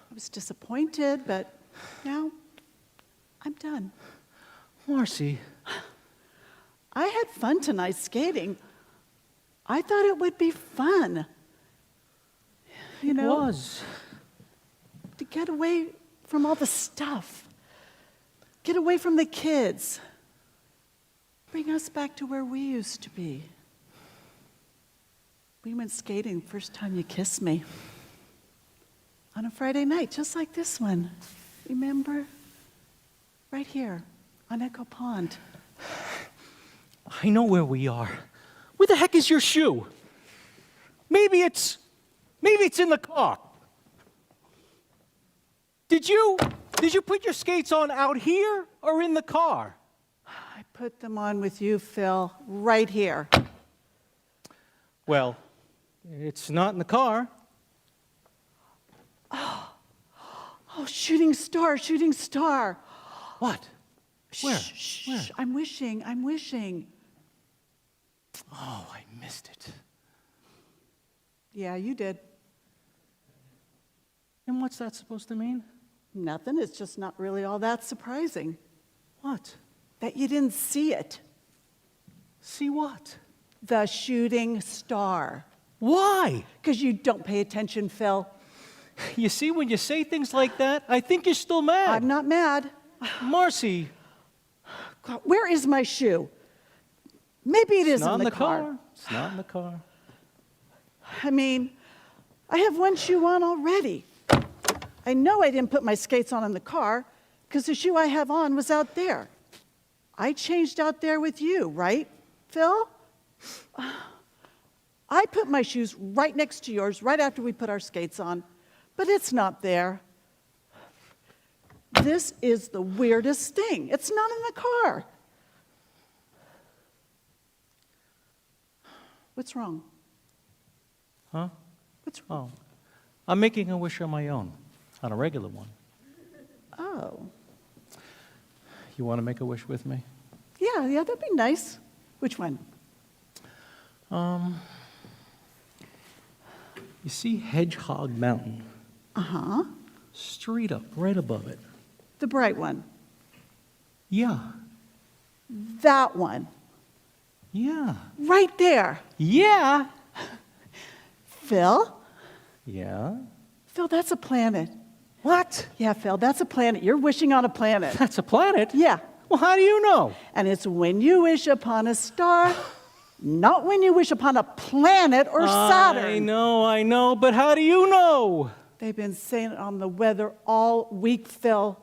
I was disappointed, but now I'm done. Marcy, I had fun tonight skating. I thought it would be fun. You it know, was. to get away from all the stuff, get away from the kids, bring us back to where we used to be. We went skating the first time you kissed me on a Friday night, just like this one. Remember? Right here on Echo Pond. I know where we are. Where the heck is your shoe? Maybe it's in the car. Did you put your skates on out here or in the car? I put them on with you, Phil, right here. Well, it's not in the car. Oh, shooting star, shooting star. What? Where? Shh, Where? shh, I'm wishing. Oh, I missed it. Yeah, you did. And what's that supposed to mean? Nothing, it's just not really all that surprising What? that you didn't see it. See what? The shooting star. Why? Because you don't pay attention, Phil. You see, when you say things like that, I think you're still mad. I'm not mad. Marcy, God, where is my shoe? Maybe it is it's not in the car. It's not in the car. I mean, I have one shoe on already. I know I didn't put my skates on in the car because the shoe I have on was out there. I changed out there with you, right, Phil? I put my shoes right next to yours right after we put our skates on, but it's not there. This is the weirdest thing. It's not in the car. What's wrong? Huh? What's wrong? Oh. I'm making a wish on my own, on a regular one. Oh. You want to make a wish with me? Yeah, that'd be nice. Which one? You see Hedgehog Mountain? Uh-huh. Straight up, right above it. The bright one. Yeah. That one. Yeah. Right there. Yeah. Phil? Yeah. Phil, that's a planet. What? Yeah, Phil, that's a planet. You're wishing on a planet. That's a planet? Yeah. Well, how do you know? And it's when you wish upon a star, not when you wish upon a planet or Saturn. I know, but how do you know? They've been saying it on the weather all week, Phil.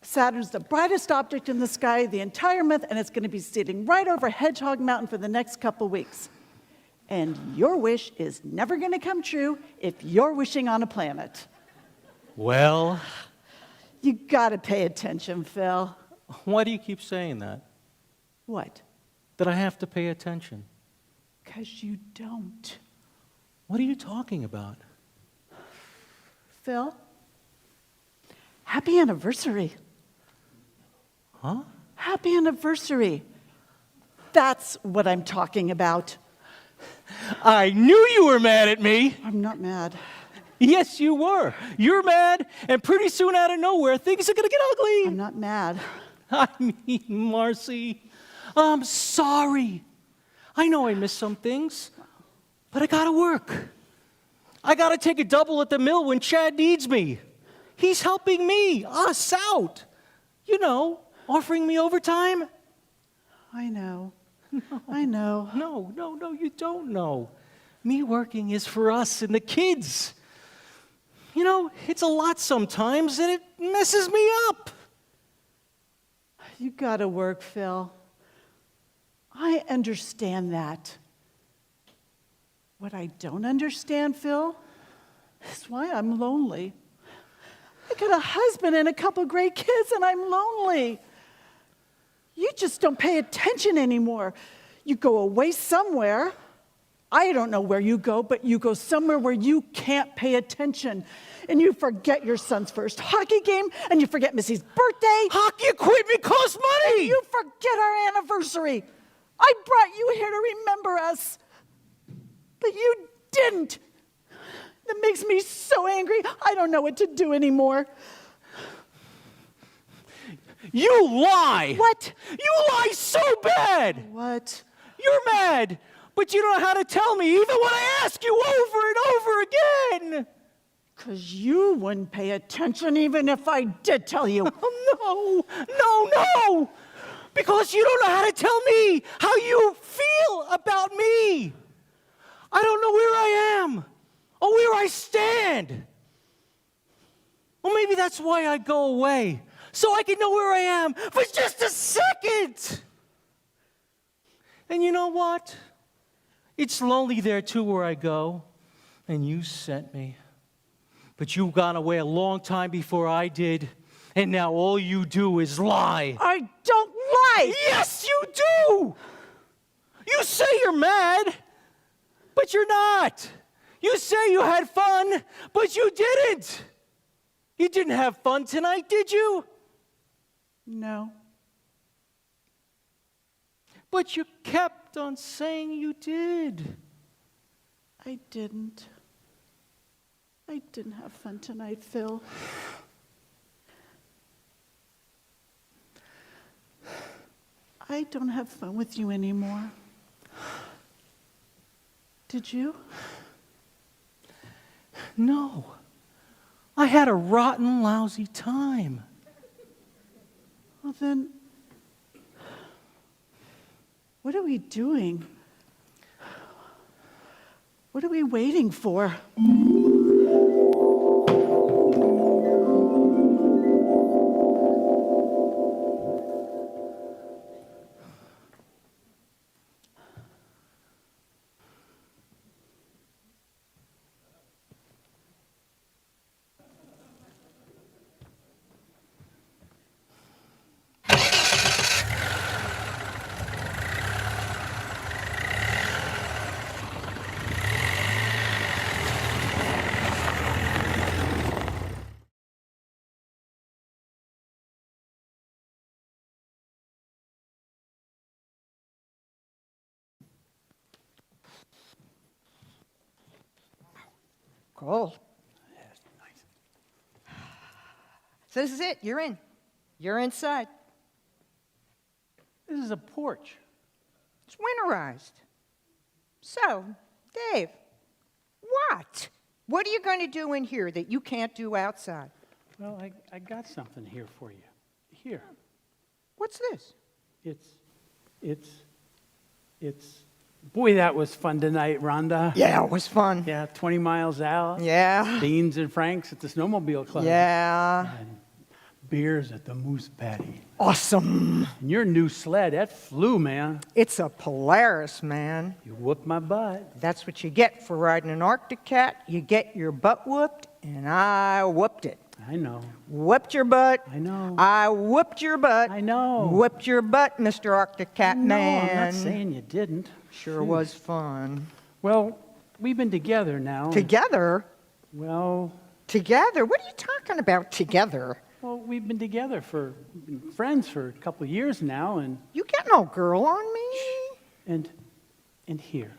Saturn's the brightest object in the sky the entire month, and it's going to be sitting right over Hedgehog Mountain for the next couple weeks. And your wish is never going to come true if you're wishing on a planet. Well, You got to pay attention, Phil. why do you keep saying that? What? That I have to pay attention? Because you don't. What are you talking about? Phil, happy anniversary. Huh? Happy anniversary. That's what I'm talking about. I knew you were mad at me. I'm not mad. Yes, you were. You're mad, and pretty soon out of nowhere, things are going to get ugly. I'm not mad. I mean, Marcy, I'm sorry. I know I missed some things. But I gotta work. I gotta take a double at the mill when Chad needs me. He's helping me, us out. You know, offering me overtime. I know. I know. No, you don't know. Me working is for us and the kids. You know, it's a lot sometimes, and it messes me up. You gotta work, Phil. I understand that. What I don't understand, Phil, is why I'm lonely. I got a husband and a couple great kids, and I'm lonely. You just don't pay attention anymore. You go away somewhere. I don't know where you go, but you go somewhere where you can't pay attention. And you forget your son's first hockey game, and you forget Missy's birthday. Hockey equipment costs money! And you forget our anniversary. I brought you here to remember us, but you didn't. That makes me so angry, I don't know what to do anymore. You lie! What? You lie so bad! What? You're mad, but you don't know how to tell me even when I ask you over and over again! Because you wouldn't pay attention even if I did tell you. Oh, no! Because you don't know how to tell me how you feel about me! I don't know where I am or where I stand. Well, maybe that's why I go away, so I can know where I am for just a second. And you know what? It's lonely there too where I go, and you sent me. But you've gone away a long time before I did, and now all you do is lie. I don't lie! Yes, you do! You say you're mad, but you're not. You say you had fun, but you didn't. You didn't have fun tonight, did you? No. But you kept on saying you did. I didn't. I didn't have fun tonight, Phil. I don't have fun with you anymore. Did you? No. I had a rotten, lousy time. Well, then, what are we doing? What are we waiting for? Cool. So this is it. You're in. You're inside. This is a porch. It's winterized. So, Dave, what are you going to do in here that you can't do outside? Well, I got something here for you. Here. What's this? It's. Boy, that was fun tonight, Rhonda. Yeah, it was fun. Yeah, 20 miles out. Yeah. Beans and Franks at the snowmobile club. Yeah. And beers at the Moose Patty. Awesome. And your new sled, that flew, man. It's a Polaris, man. You whooped my butt. That's what you get for riding an Arctic Cat. You get your butt whooped, and I whooped it. I know. Whooped your butt. I know. I whooped your butt. I know. Whooped your butt, Mr. Arctic Cat Man. No, I'm not saying you didn't. Sure was fun. Well, we've been together now. Together? Well, Together? What are you talking about, together? well, we've been together been friends for a couple of years now, and You get no girl on me? and here,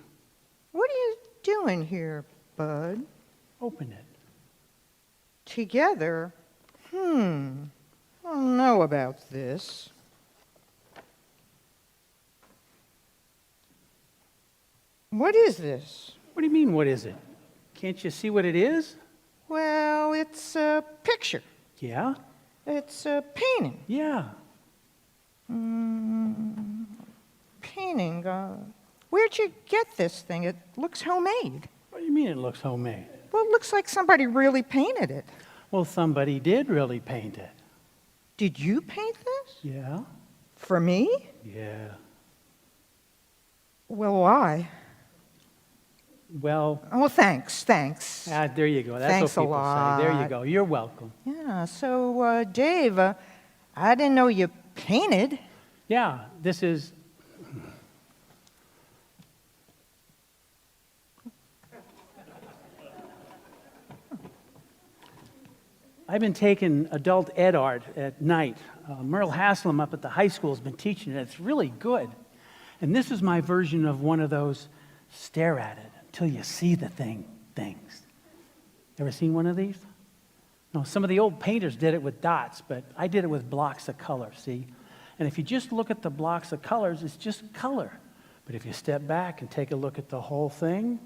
What are you doing here, bud? open it. Together? I don't know about this. What is this? What What do you mean, what is it? Can't you see what it is? Well, it's a picture. Yeah? It's a painting. Yeah. Painting. Where'd you get this thing? It looks homemade. What do you mean it looks homemade? Well, it looks like somebody really painted it. Well, somebody did really paint it. Did you paint this? Yeah? For me? Yeah. Well, why? Well, Oh, thanks. there you go. That's Thanks a what people say. There you lot. go. You're welcome. Yeah, so, Dave, I didn't know you painted. Yeah, this is. I've been taking adult ed art at night. Merle Haslam up at the high school has been teaching it. It's really good. And this is my version of one of those stare at it until you see the things. Ever seen one of these? No, some of the old painters did it with dots, but I did it with blocks of color, see? And if you just look at the blocks of colors, it's just color. But if you step back and take a look at the whole thing,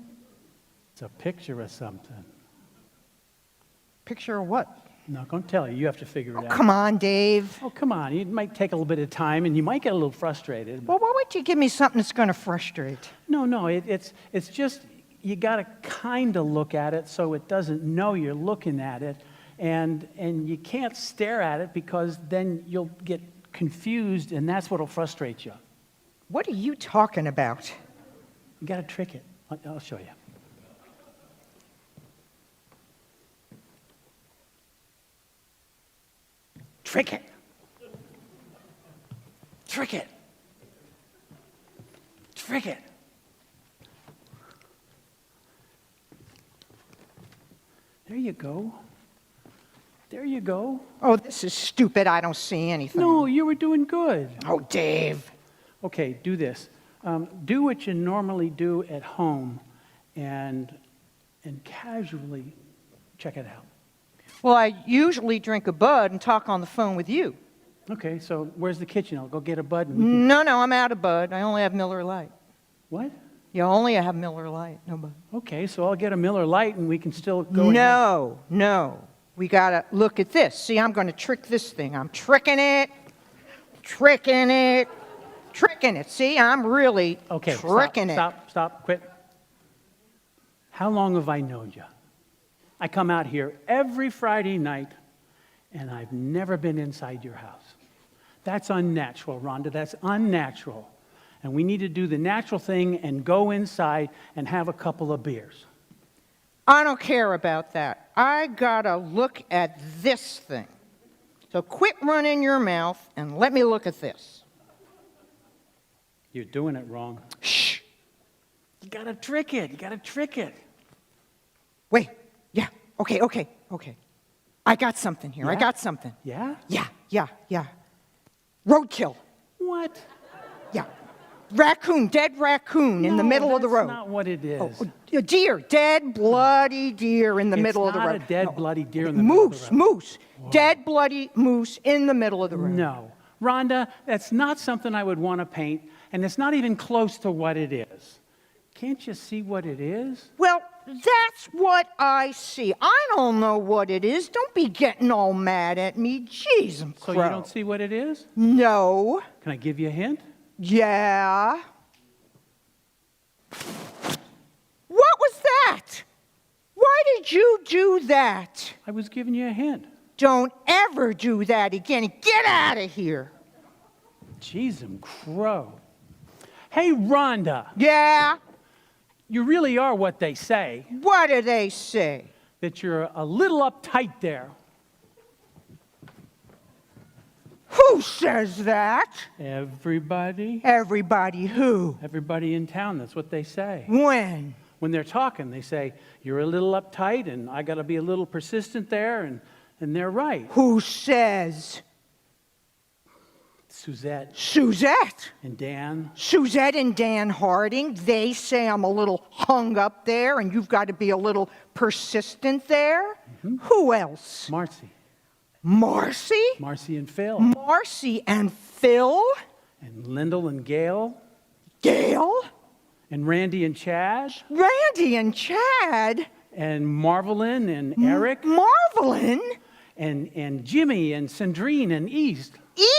it's a picture of something. Picture of what? I'm not going to tell you. You have to figure it out. Come on, Dave. Oh, come on. It might take a little bit of time, and you might get a little frustrated. Well, why would you give me something that's going to frustrate? No. It's just you got to kind of look at it so it doesn't know you're looking at it, and you can't stare at it because then you'll get confused, and that's what'll frustrate you. What are you talking about? You got to trick it. I'll show you. Trick it. Trick it. Trick it. There you go. There you go. Oh, this is stupid. I don't see anything. No, you were doing good. Oh, Dave. Okay, do this. Do what you normally do at home and casually check it out. Well, I usually drink a bud and talk on the phone with you. Okay, so where's the kitchen? I'll go get a bud. And we can... No, I'm out of bud. I only have Miller Lite. What? You only have Miller Lite, no bud. Okay, so I'll get a Miller Lite and we can still go. No. We got to look at this. See, I'm going to trick this thing. I'm tricking it. See, I'm really tricking it. Stop, quit. How long have I known you? I come out here every Friday night, and I've never been inside your house. That's unnatural, Rhonda. That's unnatural. And we need to do the natural thing and go inside and have a couple of beers. I don't care about that. I gotta look at this thing. So quit running your mouth and let me look at this. You're doing it wrong. Shh. You gotta trick it. Wait. Yeah. Okay. I got something here. Yeah? I got something. Yeah? Yeah. Roadkill. What? Yeah. Dead raccoon in the middle of the road. That's not what it is. A deer, dead, bloody deer in the middle of the road. It's not a dead, bloody deer in the middle of the road. Moose. Dead, bloody moose in the middle of the road. No. Rhonda, that's not something I would want to paint, and it's not even close to what it is. Can't you see what it is? Well, that's what I see. I don't know what it is. Don't be getting all mad at me. Jeez, I'm So you don't see what it is? No. Can I give you a hint? Yeah. What was that? Why did you do that? I was giving you a hint. Don't ever do that again. Get out of here. Jeez, crow. Hey, Rhonda. Yeah? You really are what they say. What do they say? That you're a little uptight there. Who says that? Everybody. Everybody who? Everybody in town, that's what they say. When? When they're talking, they say, you're a little uptight and I got to be a little persistent there, and they're right. Who says? Suzette. And Dan. Suzette and Dan Harding. They say I'm a little hung up there and you've got to be a little persistent there. Mm-hmm. Who else? Marcy. Marcy and Phil. Marcy and Phil. And Lyndall and Gail. Gail? And Randy and Chad. Randy and Chad? And Marvelyn and Eric. Marvelyn? And Jimmy and Sandrine and East.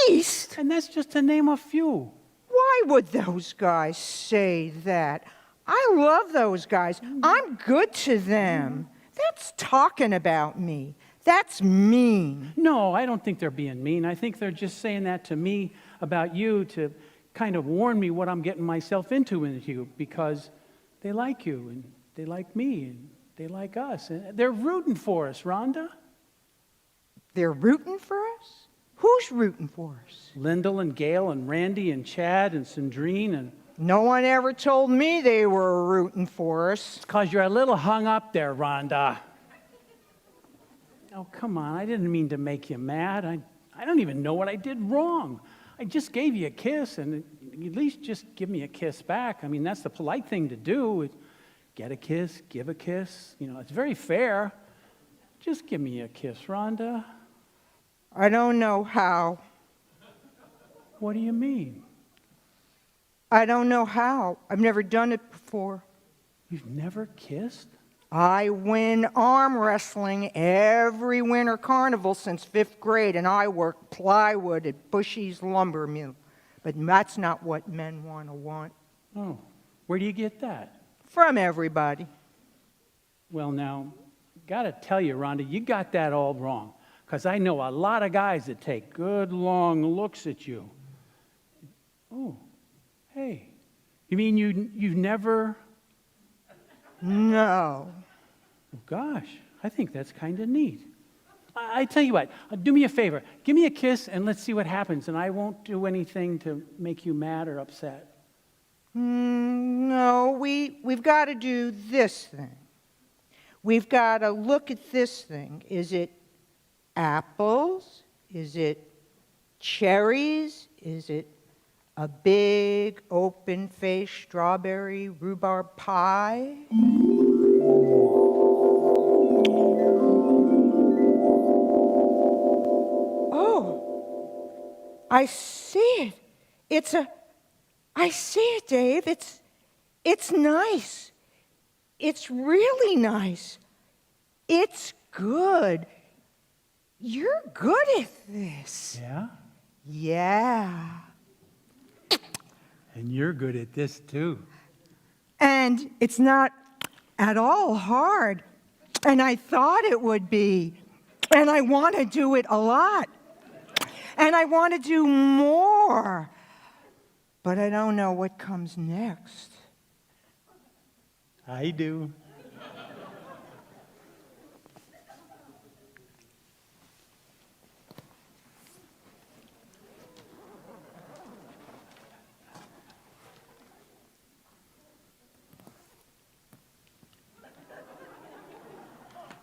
East? And that's just to name a few. Why would those guys say that? I love those guys. I'm good to them. That's talking about me. That's mean. No, I don't think they're being mean. I think they're just saying that to me about you to kind of warn me what I'm getting myself into with you, because they like you and they like me and they like us. And they're rooting for us, Rhonda. They're rooting for us? Who's rooting for us? Lyndall and Gail and Randy and Chad and Sandrine and... No one ever told me they were rooting for us. It's because you're a little hung up there, Rhonda. Oh, come on. I didn't mean to make you mad. I don't even know what I did wrong. I just gave you a kiss, and at least just give me a kiss back. I mean, that's the polite thing to do. Get a kiss, give a kiss. You know, it's very fair. Just give me a kiss, Rhonda. I don't know how. What do you mean? I don't know how. I've never done it before. You've never kissed? I win arm wrestling every winter carnival since 5th grade, and I work plywood at Bushy's lumber mill. But that's not what men want. Oh, where do you get that? From everybody. Well, now, gotta tell you, Rhonda, you got that all wrong. Because I know a lot of guys that take good long looks at you. Oh, hey, you mean you've never... No. Oh, gosh, I think that's kind of neat. I tell you what, do me a favor. Give me a kiss and let's see what happens, and I won't do anything to make you mad or upset. No, we've got to do this thing. We've got to look at this thing. Is it apples? Is it cherries? Is it a big open-faced strawberry rhubarb pie? Oh, I see it. I see it, Dave. It's nice. It's really nice. It's good. You're good at this. Yeah? Yeah. And you're good at this, too. And it's not at all hard. And I thought it would be. And I want to do it a lot. And I want to do more. But I don't know what comes next. I do.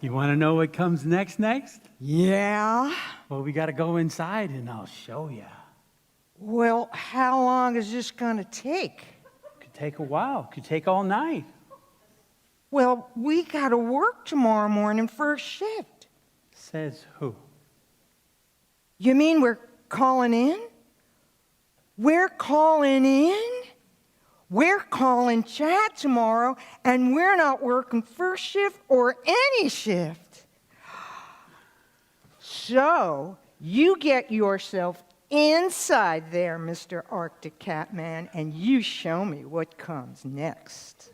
You want to know what comes next? Yeah? Well, we got to go inside and I'll show you. Well, how long is this going to take? Could take a while. Could take all night. Well, we got to work tomorrow morning first shift. Says who? You mean we're calling in? We're calling in? We're calling Chad tomorrow, and we're not working first shift or any shift. So, you get yourself inside there, Mr. Arctic Catman, and you show me what comes next.